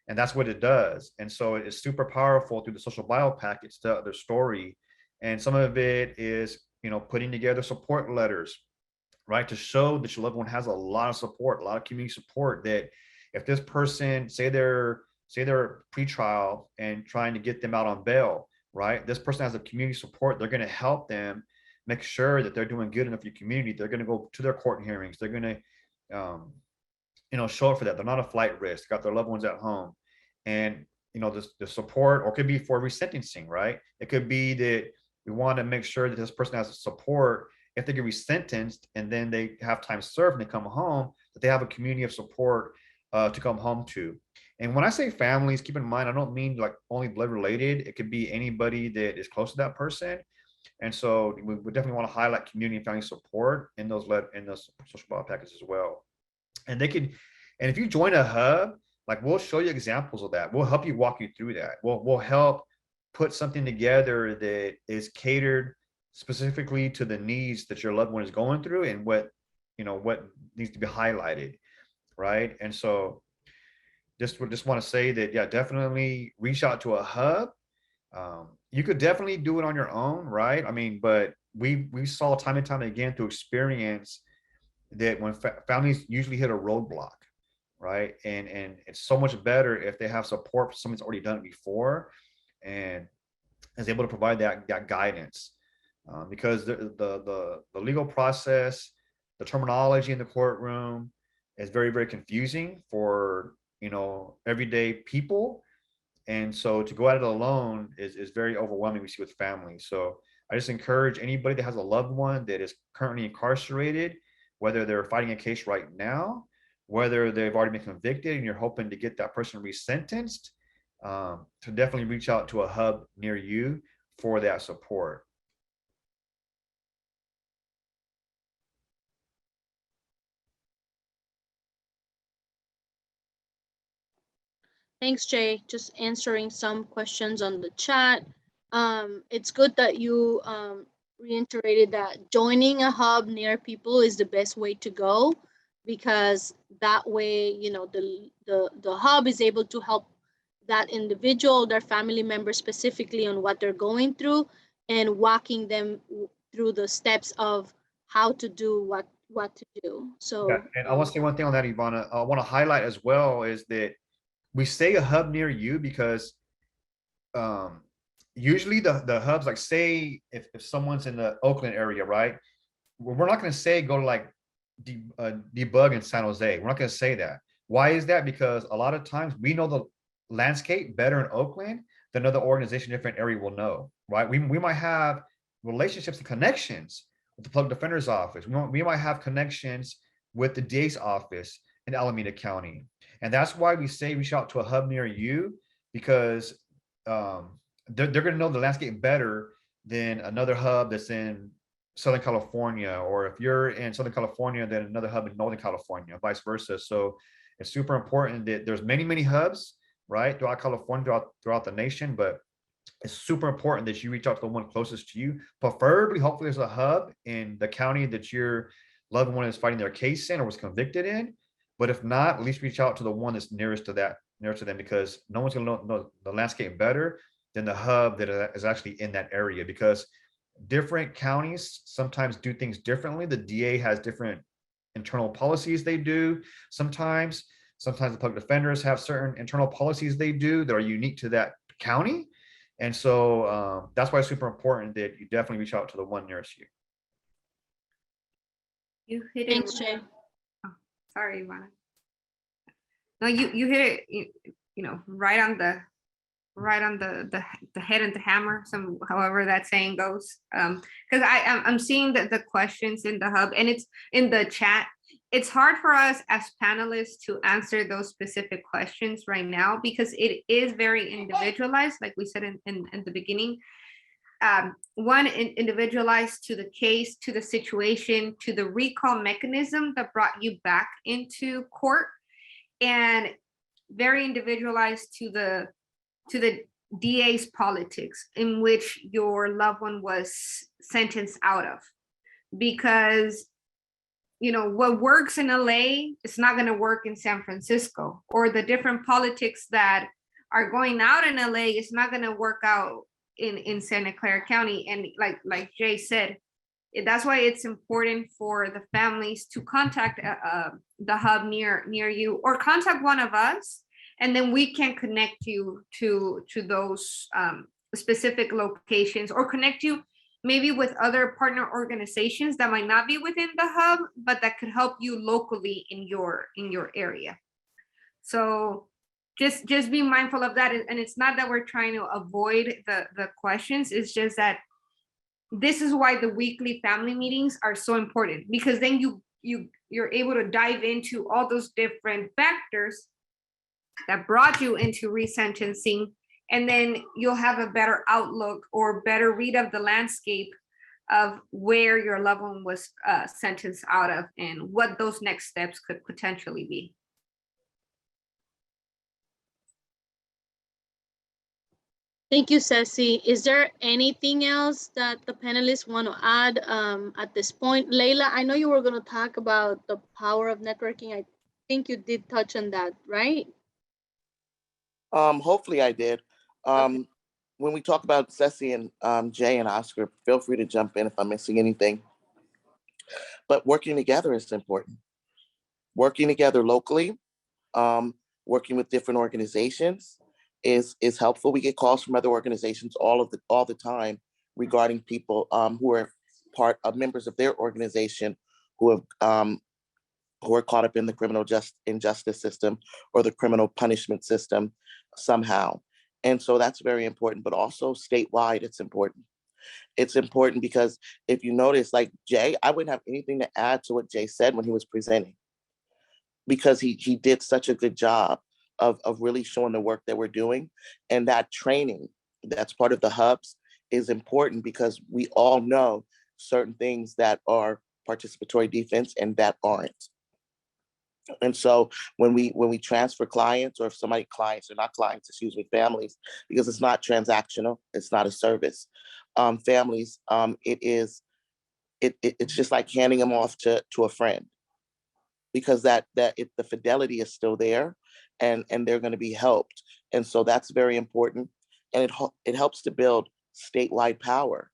that's what it does. And so it's super powerful through the social bio package, their story. And some of it is, you know, putting together support letters, right? To show that your loved one has a lot of support, a lot of community support, that if this person, say they're pretrial and trying to get them out on bail, right? This person has a community support. They're going to help them make sure that they're doing good enough for your community. They're going to go to their court hearings. They're going to, you know, show up for that. They're not a flight risk, got their loved ones at home. And, you know, the support, or it could be for resentencing, right? It could be that we want to make sure that this person has support if they get resentenced and then they have time served and they come home, that they have a community of support to come home to. And when I say families, keep in mind, I don't mean like only blood related. It could be anybody that is close to that person. And so we definitely want to highlight community and family support in those social bio packages as well. And they can, and if you join a hub, like we'll show you examples of that. We'll help you walk you through that. We'll help put something together that is catered specifically to the needs that your loved one is going through and what, you know, what needs to be highlighted, right? And so just want to say that, yeah, definitely reach out to a hub. You could definitely do it on your own, right? I mean, but we saw time and time again through experience that when families usually hit a roadblock, right? And it's so much better if they have support from someone that's already done it before and is able to provide that guidance. Because the legal process, the terminology in the courtroom is very, very confusing for, you know, everyday people. And so to go at it alone is very overwhelming, we see with families. So I just encourage anybody that has a loved one that is currently incarcerated, whether they're fighting a case right now, whether they've already been convicted and you're hoping to get that person resentenced, to definitely reach out to a hub near you for that support. Thanks, Jay. Just answering some questions on the chat. It's good that you reiterated that joining a hub near people is the best way to go, because that way, you know, the hub is able to help that individual, their family member specifically on what they're going through and walking them through the steps of how to do what to do. So Yeah, and I want to say one thing on that, Ivana. I want to highlight as well is that we say a hub near you because usually the hubs, like say if someone's in the Oakland area, right? We're not going to say go to like debug in San Jose. We're not going to say that. Why is that? Because a lot of times we know the landscape better in Oakland than another organization in a different area will know, right? We might have relationships and connections with the public defender's office. We might have connections with the DA's office in Alameda County. And that's why we say reach out to a hub near you, because they're going to know the landscape better than another hub that's in Southern California, or if you're in Southern California, then another hub in Northern California, vice versa. So it's super important that there's many hubs, right, throughout California, throughout the nation, but it's super important that you reach out to the one closest to you. Preferably, hopefully there's a hub in the county that your loved one is fighting their case in or was convicted in. But if not, at least reach out to the one that's nearest to them, because no one's going to know the landscape better than the hub that is actually in that area, because different counties sometimes do things differently. The DA has different internal policies they do. Sometimes the public defenders have certain internal policies they do that are unique to that county. And so that's why it's super important that you definitely reach out to the one nearest you. You hit thanks, it. Jay. Oh, sorry, Ivana. No, you hit it, you know, right on the head and the hammer, however that saying goes. Because I'm seeing the questions in the hub and it's in the chat. It's hard for us as panelists to answer those specific questions right now because it is very individualized, like we said in the beginning. One, individualized to the case, to the situation, to the recall mechanism that brought you back into court. and very individualized to the DA's politics in which your loved one was sentenced out of. Because, you know, what works in LA is not going to work in San Francisco, or the different politics that are going out in LA is not going to work out in Santa Clara County. And like Jay said, that's why it's important for the families to contact the hub near you, or contact one of us, and then we can connect you to those specific locations, or connect you maybe with other partner organizations that might not be within the hub, but that could help you locally in your area. So just be mindful of that. And it's not that we're trying to avoid the questions, it's just that this is why the weekly family meetings are so important, because then you're able to dive into all those different factors that brought you into resentencing, and then you'll have a better outlook or better read of the landscape of where your loved one was sentenced out of and what those next steps could potentially be. Thank you, Ceci. Is there anything else that the panelists want to add at this point? Leila, I know you were going to talk about the power of networking. I think you did touch on that, right? Hopefully I did. Okay. When we talk about Ceci and Jay and Oscar, feel free to jump in if I'm missing anything. But working together is important. Working together locally, working with different organizations is helpful. We get calls from other organizations all the time regarding people who are members of their organization who are caught up in the criminal injustice system or the criminal punishment system somehow. And so that's very important, but also statewide, it's important. It's important because if you notice, like Jay, I wouldn't have anything to add to what Jay said when he was presenting, because he did such a good job of really showing the work that we're doing. And that training that's part of the hubs is important, because we all know certain things that are participatory defense and that aren't. And so when we transfer clients, or if somebody families, because it's not transactional, it's not a service. Families, it's just like handing them off to a friend, because the fidelity is still there, and they're going to be helped. And so that's very important. And it helps to build statewide power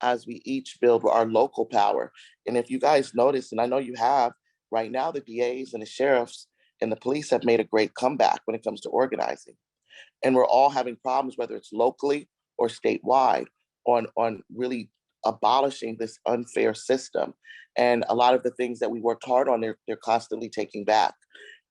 as we each build our local power. And if you guys notice, and I know you have, right now the DAs and the sheriffs and the police have made a great comeback when it comes to organizing. And we're all having problems, whether it's locally or statewide, on really abolishing this unfair system. And a lot of the things that we worked hard on, they're constantly taking back.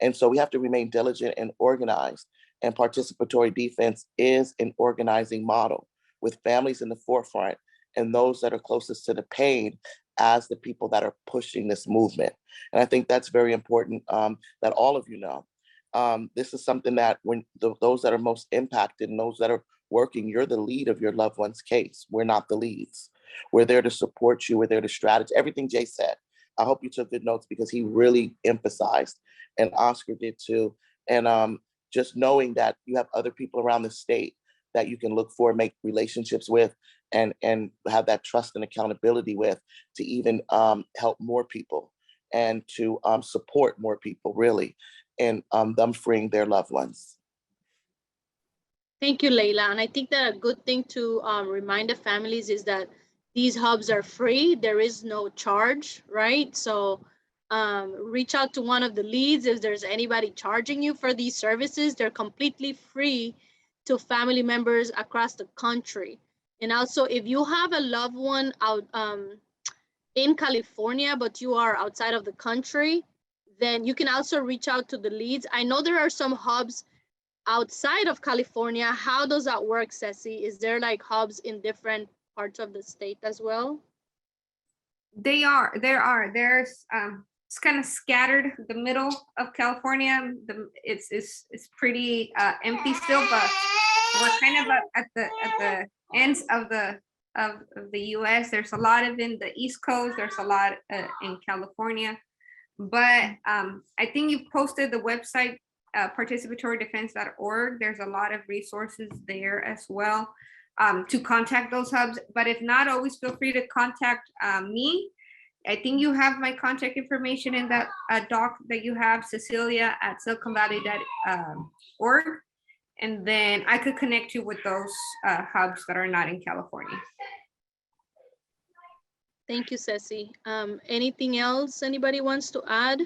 And so we have to remain diligent and organized. And participatory defense is an organizing model, with families in the forefront and those that are closest to the pain as the people that are pushing this movement. And I think that's very important, that all of you know. This is something that when those that are most impacted and those that are working, you're the lead of your loved one's case. We're not the leads. We're there to support you. We're there to strategize. Everything Jay said, I hope you took good notes, because he really emphasized, and Oscar did too. And just knowing that you have other people around the state that you can look for, make relationships with, and have that trust and accountability with, to even help more people and to support more people, really, and them freeing their loved ones. Thank you, Leila. And I think that a good thing to remind the families is that these hubs are free. There is no charge, right? So reach out to one of the leads if there's anybody charging you for these services. They're completely free to family members across the country. And also, if you have a loved one out in California, but you are outside of the country, then you can also reach out to the leads. I know there are some hubs outside of California. How does that work, Ceci? Is there like hubs in different parts of the state as well? There are. There's it's kind of scattered the middle of California. It's pretty empty still, but we're kind of at the ends of the US. There's a lot of in the East Coast. There's a lot in California. But I think you posted the website, participatory-defense.org. There's a lot of resources there as well to contact those hubs. But if not, always feel free to contact me. I think you have my contact information in that doc that you have, Cecilia@SiliconValley.org. And then I could connect you with those hubs that are not in California. Thank you, Ceci. Anything else anybody wants to add?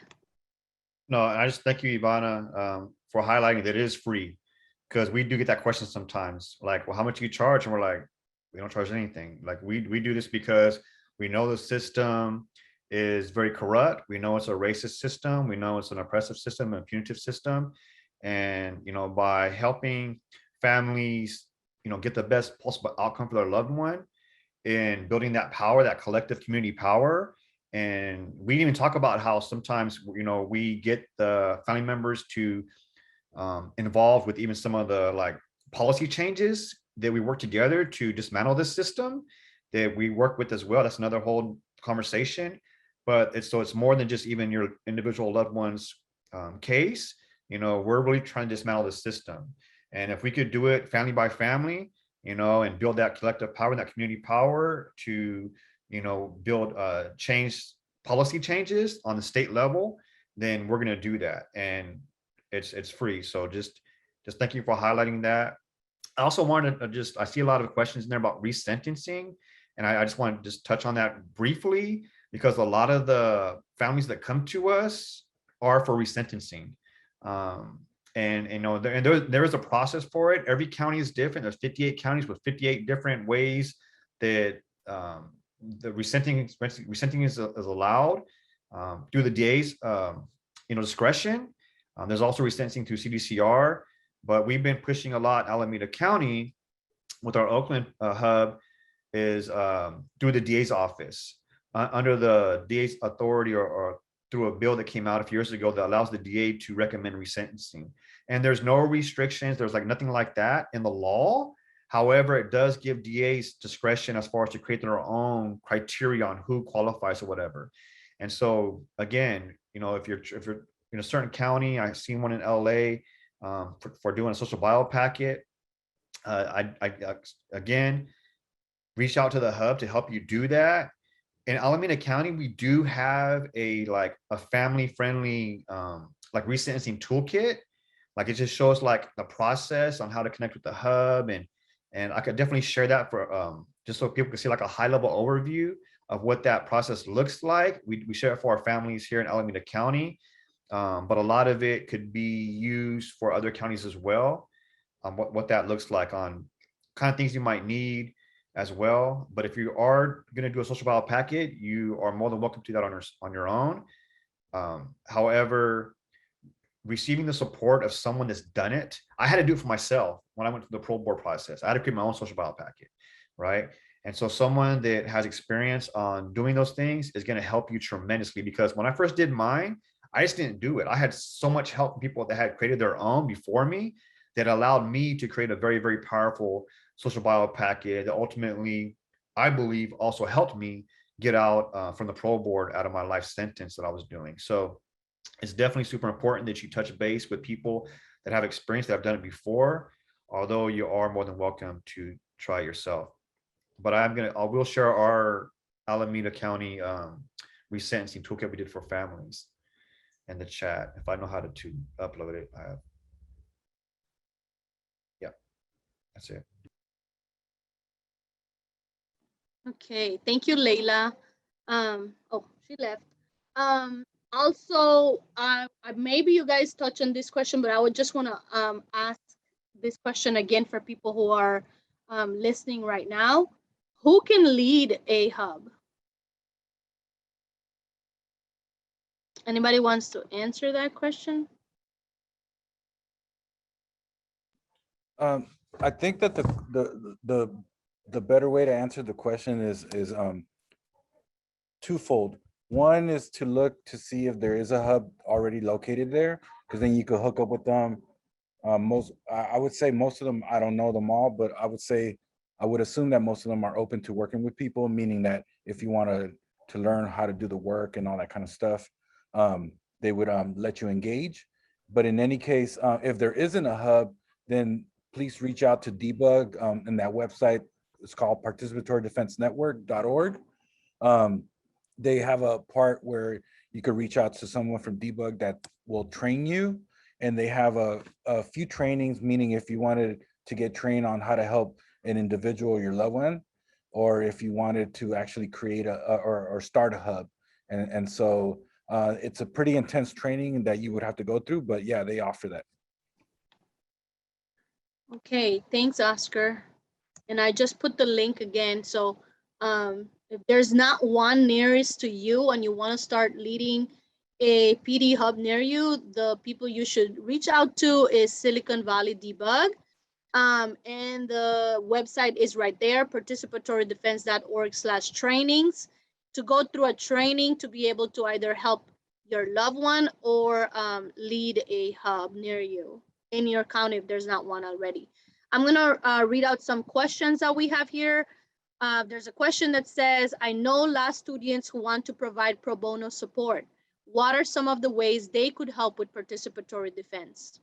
No, I just thank you, Ivana, for highlighting that it is free, because we do get that question sometimes, like, well, how much do you charge? And we're like, we don't charge anything. Like we do this because we know the system is very corrupt. We know it's a racist system. We know it's an oppressive system, a punitive system. And, by helping families, get the best possible outcome for their loved one and building that power, that collective community power. And we didn't even talk about how sometimes, we get the family members to involved with even some of the policy changes that we work together to dismantle this system that we work with as well. That's another whole conversation. But it's more than just even your individual loved one's case. We're really trying to dismantle the system. And if we could do it family by family, and build that collective power, that community power to, build policy changes on the state level, then we're going to do that. And it's free. So just thank you for highlighting that. I also wanted to I see a lot of questions in there about resentencing. And I just want to just touch on that briefly, because a lot of the families that come to us are for resentencing. There is a process for it. Every county is different. There's 58 counties with 58 different ways that the resentencing is allowed through the DA's discretion. There's also resentencing through CDCR, but we've been pushing a lot. Alameda County with our Oakland hub is through the DA's office under the DA's authority or through a bill that came out a few years ago that allows the DA to recommend resentencing. And there's no restrictions. There's nothing like that in the law. However, it does give DAs discretion as far as to create their own criteria on who qualifies or whatever. And so again, if you're in a certain county, I've seen one in LA for doing a social bio packet. I again, reach out to the hub to help you do that. In Alameda County, we do have a family-friendly resentencing toolkit. It just shows the process on how to connect with the hub, and I could definitely share that for just so people can see a high-level overview of what that process looks like. We share it for our families here in Alameda County, but a lot of it could be used for other counties as well. What that looks like on kind of things you might need as well. But if you are going to do a social bio packet, you are more than welcome to do that on your own. However, receiving the support of someone that's done it, I had to do it for myself when I went through the parole board process. I had to create my own social bio packet, right? And so someone that has experience on doing those things is going to help you tremendously, because when I first did mine, I just didn't do it. I had so much help from people that had created their own before me that allowed me to create a very, very powerful social bio packet that ultimately, I believe, also helped me get out from the parole board out of my life sentence that I was doing. So it's definitely super important that you touch base with people that have experience, that have done it before, although you are more than welcome to try yourself. But I will share our Alameda County resentencing toolkit we did for families in the chat. If I know how to upload it, I have. Yeah, that's it. Okay, thank you, Layla. Oh, she left. Also, maybe you guys touch on this question, but I would just want to ask this question again for people who are listening right now. Who can lead a hub? Anybody wants to answer that question? I think that the better way to answer the question is twofold. One is to look to see if there is a hub already located there, because then you could hook up with them. I would say most of them, I don't know them all, but I would assume that most of them are open to working with people, meaning that if you want to learn how to do the work and all that kind of stuff, they would let you engage. But in any case, if there isn't a hub, then please reach out to Debug, and that website is called participatory-defense-network.org. They have a part where you could reach out to someone from Debug that will train you. And they have a few trainings, meaning if you wanted to get trained on how to help an individual or your loved one, or if you wanted to actually create or start a hub. And so it's a pretty intense training that you would have to go through, but yeah, they offer that. Okay, thanks, Oscar. And I just put the link again. So if there's not one nearest to you and you want to start leading a PD hub near you, the people you should reach out to is Silicon Valley Debug. And the website is right there, participatory-defense.org/trainings, to go through a training to be able to either help your loved one or lead a hub near you in your county if there's not one already. I'm gonna read out some questions that we have here. There's a question that says, I know law students who want to provide pro bono support. What are some of the ways they could help with participatory defense?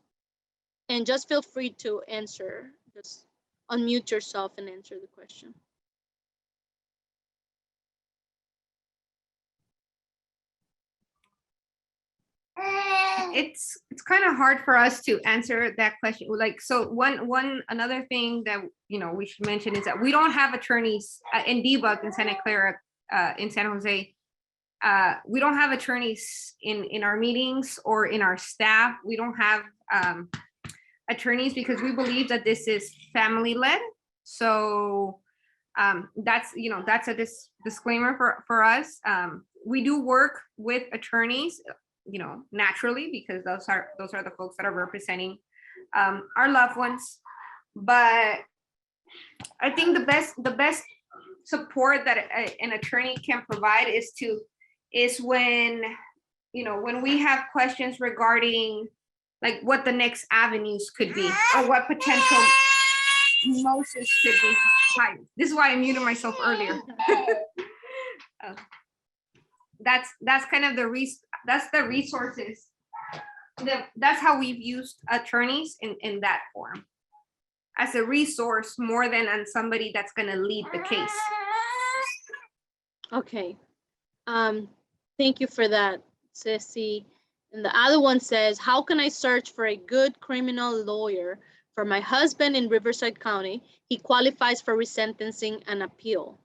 And just feel free to answer, just unmute yourself and answer the question. It's kind of hard for us to answer that question. Like, so another thing that, you know, we should mention is that we don't have attorneys in Debug in Santa Clara, in San Jose. We don't have attorneys in our meetings or in our staff. We don't have attorneys because we believe that this is family led. So that's, you know, that's a disclaimer for us. We do work with attorneys, you know, naturally, because those are the folks that are representing our loved ones. But I think the best support that an attorney can provide is when, you know, when we have questions regarding like what the next avenues could be or what potential motions could be. Hi, this is why I muted myself earlier. That's kind of the resources. That's how we've used attorneys in that form, as a resource more than on somebody that's going to lead the case. Okay. Thank you for that, Sissy. And the other one says, how can I search for a good criminal lawyer for my husband in Riverside County? He qualifies for resentencing and appeal.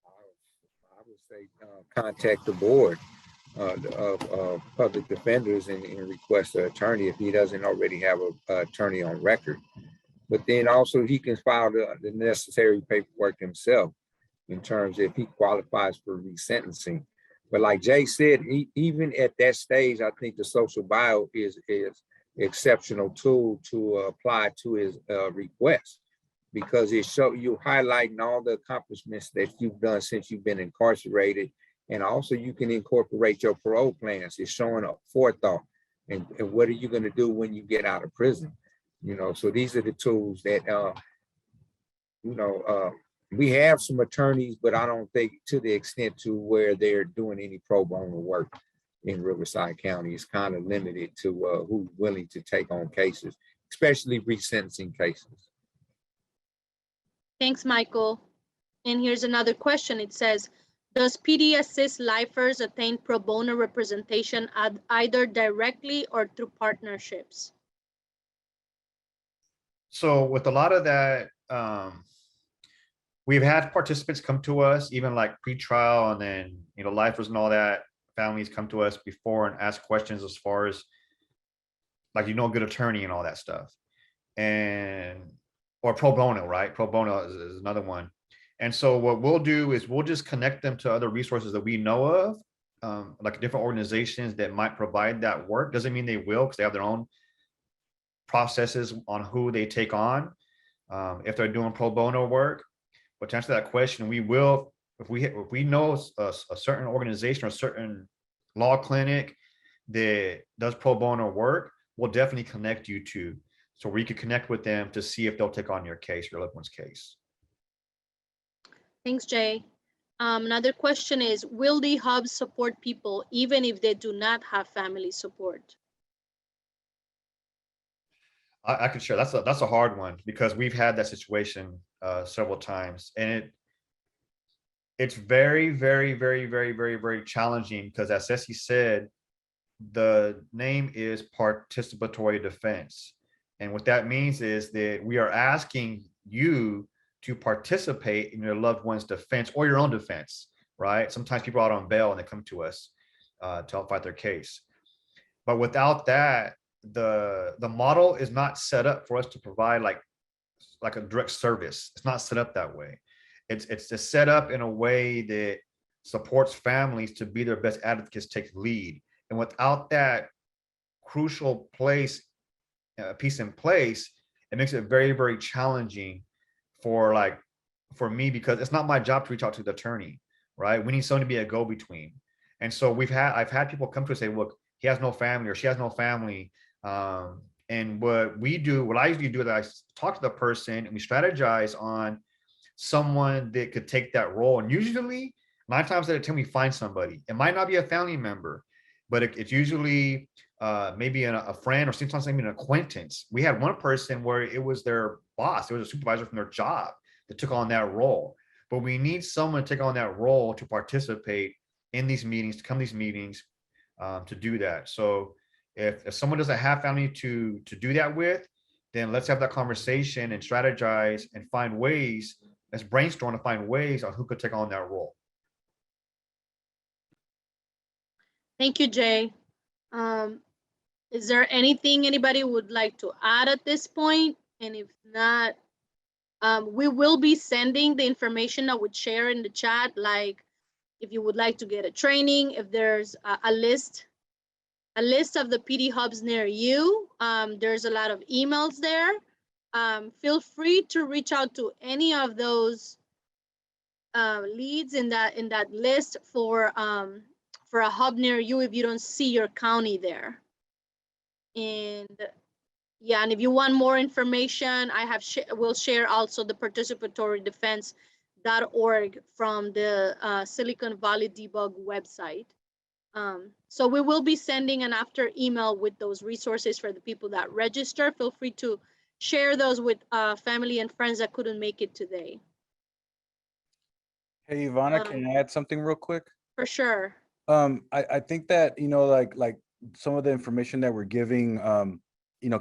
I would say contact the board of public defenders and request an attorney if he doesn't already have an attorney on record. But then also he can file the necessary paperwork himself in terms if he qualifies for resentencing. But like Jay said, even at that stage, I think the social bio is exceptional tool to apply to his request, because it shows you highlighting all the accomplishments that you've done since you've been incarcerated. And also you can incorporate your parole plans. It's showing a forethought and what are you going to do when you get out of prison? You know, so these are the tools that, you know, we have some attorneys, but I don't think to the extent to where they're doing any pro bono work in Riverside County. It's kind of limited to who's willing to take on cases, especially resentencing cases. Thanks, Michael. And here's another question. It says, does PD assist lifers attain pro bono representation either directly or through partnerships? So with a lot of that, we've had participants come to us, even like pre-trial, and then, you know, lifers and all that, families come to us before and ask questions as far as like, you know, a good attorney and all that stuff. And, or pro bono, right? Pro bono is another one. And so what we'll do is we'll just connect them to other resources that we know of, like different organizations that might provide that work. Doesn't mean they will, because they have their own processes on who they take on if they're doing pro bono work. But to answer that question, we will, if we know a certain organization or a certain law clinic that does pro bono work, we'll definitely connect you to, so we can connect with them to see if they'll take on your case, your loved one's case. Thanks, Jay. Another question is, will the hubs support people even if they do not have family support? I can share. That's a hard one because we've had that situation several times, and it's very, very, very, very, very, very challenging because, as Ceci said, the name is participatory defense, and what that means is that we are asking you to participate in your loved one's defense or your own defense, right? Sometimes people are out on bail and they come to us to help fight their case, but without that, the model is not set up for us to provide like a direct service. It's not set up that way. It's just set up in a way that supports families to be their best advocates, take lead. And without that crucial piece in place, it makes it very, very challenging for me, because it's not my job to reach out to the attorney, right? We need someone to be a go-between. And so I've had people come to us say, look, he has no family or she has no family. And what I usually do is I talk to the person and we strategize on someone that could take that role. And usually 9 times out of 10, we find somebody. It might not be a family member, but it's usually maybe a friend or sometimes maybe an acquaintance. We had one person where it was their boss, it was a supervisor from their job that took on that role. But we need someone to take on that role to participate in these meetings, to come to these meetings, to do that. So if someone doesn't have family to do that with, then let's have that conversation and strategize and find ways. Let's brainstorm to find ways on who could take on that role. Thank you, Jay. Is there anything anybody would like to add at this point? And if not, we will be sending the information I would share in the chat, like if you would like to get a training, if there's a list of the PD hubs near you. There's a lot of emails there. Feel free to reach out to any of those leads in that list for a hub near you if you don't see your county there. And yeah, and if you want more information, we'll share also the participatory defense.org from the Silicon Valley Debug website. So we will be sending an after email with those resources for the people that register. Feel free to share those with family and friends that couldn't make it today. Hey, Ivana, can I add something real quick? For sure. I think that, like some of the information that we're giving,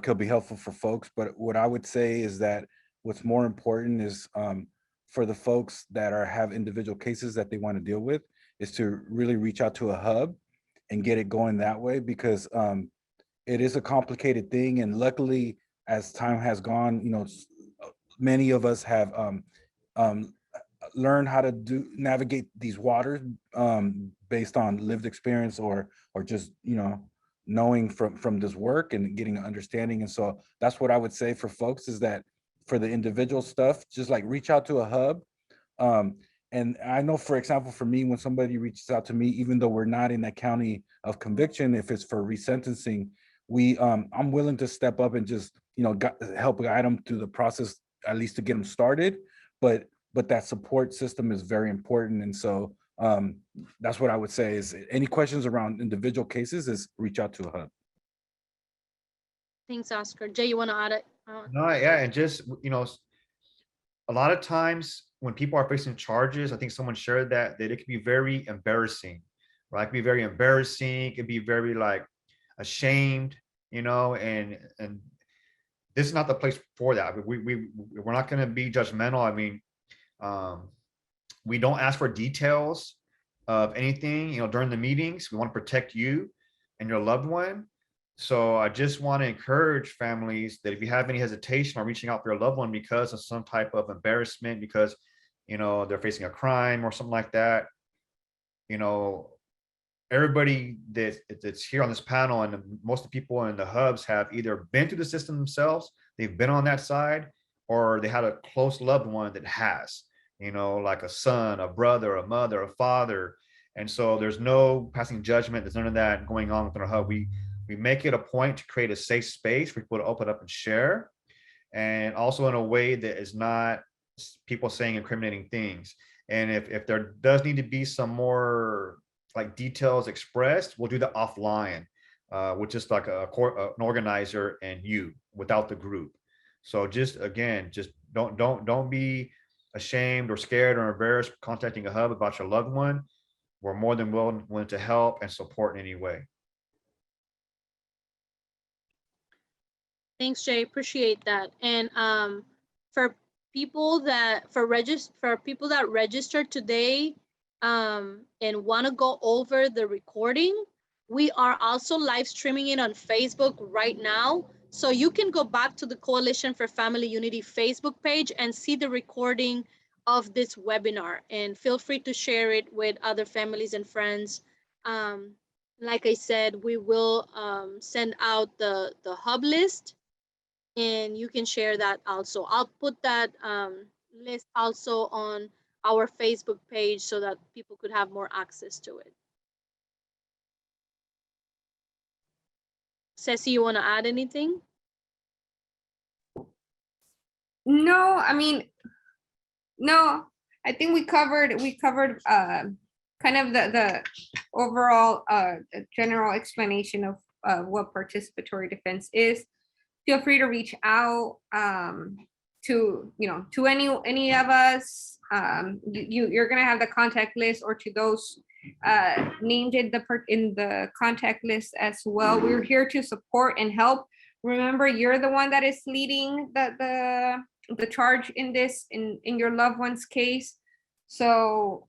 could be helpful for folks. But what I would say is that what's more important is for the folks that have individual cases that they want to deal with, is to really reach out to a hub and get it going that way, because it is a complicated thing. And luckily, as time has gone, many of us have learned how to navigate these waters based on lived experience or just, knowing from this work and getting an understanding. And so that's what I would say for folks, is that for the individual stuff, just like reach out to a hub. And I know, for example, for me, when somebody reaches out to me, even though we're not in that county of conviction, if it's for resentencing, I'm willing to step up and just, help guide them through the process, at least to get them started. But that support system is very important. And so that's what I would say is any questions around individual cases is reach out to a hub. Thanks, Oscar. Jay, you want to add it? No, yeah, and just, a lot of times when people are facing charges, I think someone shared that it can be very embarrassing, right? It can be very embarrassing. It can be very ashamed, and this is not the place for that. We're not going to be judgmental. I mean, we don't ask for details of anything, during the meetings. We want to protect you and your loved one. So I just want to encourage families that if you have any hesitation on reaching out for your loved one because of some type of embarrassment, because, they're facing a crime or something like that, everybody that's here on this panel and most of the people in the hubs have either been through the system themselves, they've been on that side, or they had a close loved one that has, like a son, a brother, a mother, a father. And so there's no passing judgment. There's none of that going on within our hub. We make it a point to create a safe space for people to open up and share, and also in a way that is not people saying incriminating things. And if there does need to be some more like details expressed, we'll do that offline, which is like an organizer and you without the group. So just again, just don't be ashamed or scared or embarrassed contacting a hub about your loved one. We're more than willing to help and support in any way. Thanks, Jay. Appreciate that. And for people that register today and want to go over the recording, we are also live streaming it on Facebook right now. So you can go back to the Coalition for Family Unity Facebook page and see the recording of this webinar, and feel free to share it with other families and friends. Like I said, we will send out the hub list, and you can share that also. I'll put that list also on our Facebook page so that people could have more access to it. Ceci, you want to add anything? No, I mean, no, I think we covered kind of the overall general explanation of what participatory defense is. Feel free to reach out to any of us. You're gonna have the contact list, or to those named in the contact list as well. We're here to support and help. Remember, you're the one that is leading the charge in this in your loved one's case. So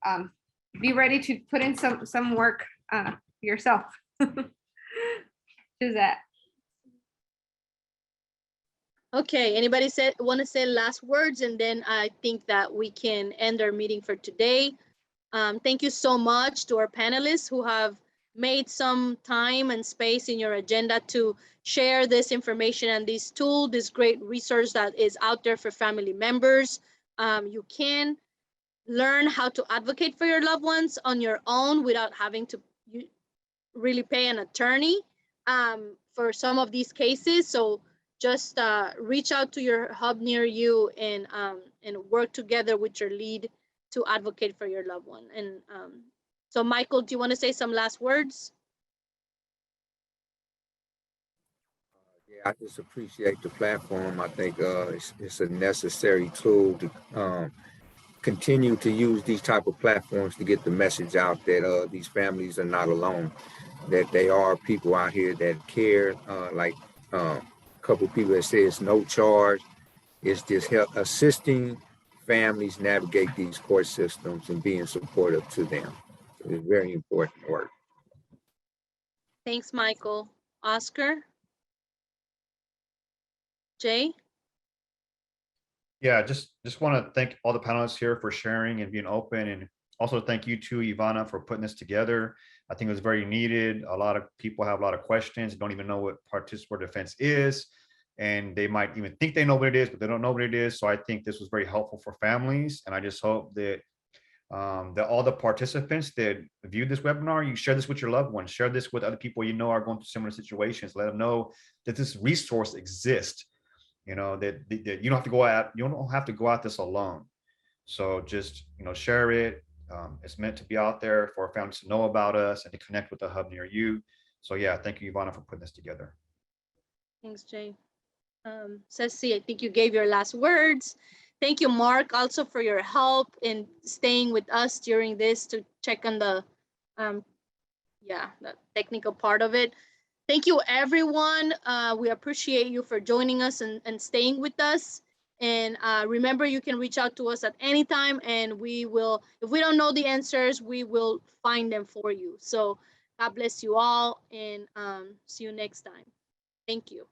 be ready to put in some work yourself. Do that. Okay, anybody want to say last words, and then I think that we can end our meeting for today. Thank you so much to our panelists who have made some time and space in your agenda to share this information and this tool, this great resource that is out there for family members. You can learn how to advocate for your loved ones on your own without having to really pay an attorney for some of these cases. So just reach out to your hub near you and work together with your lead to advocate for your loved one. And so Michael, do you want to say some last words? Yeah, I just appreciate the platform. I think it's a necessary tool to continue to use these type of platforms to get the message out that these families are not alone, that there are people out here that care. Like a couple of people that say it's no charge. It's just help assisting families navigate these court systems and being supportive to them. So it's very important work. Thanks, Michael. Oscar? Jay? Yeah, just want to thank all the panelists here for sharing and being open, and also thank you too, Ivana, for putting this together. I think it was very needed. A lot of people have a lot of questions, don't even know what participatory defense is, and they might even think they know what it is, but they don't know what it is. So I think this was very helpful for families, and I just hope that that all the participants that viewed this webinar, you share this with your loved ones, share this with other people you know are going through similar situations. Let them know that this resource exists. You know, that you don't have to go out, you don't have to go out this alone. So just, share it. It's meant to be out there for families to know about us and to connect with the hub near you. So yeah, thank you, Ivana, for putting this together. Thanks, Jay. Ceci, I think you gave your last words. Thank you, Mark, also for your help in staying with us during this to check on the technical part of it. Thank you, everyone. We appreciate you for joining us and staying with us. And remember, you can reach out to us at any time, and we will, if we don't know the answers, we will find them for you. So God bless you all, and see you next time. Thank you.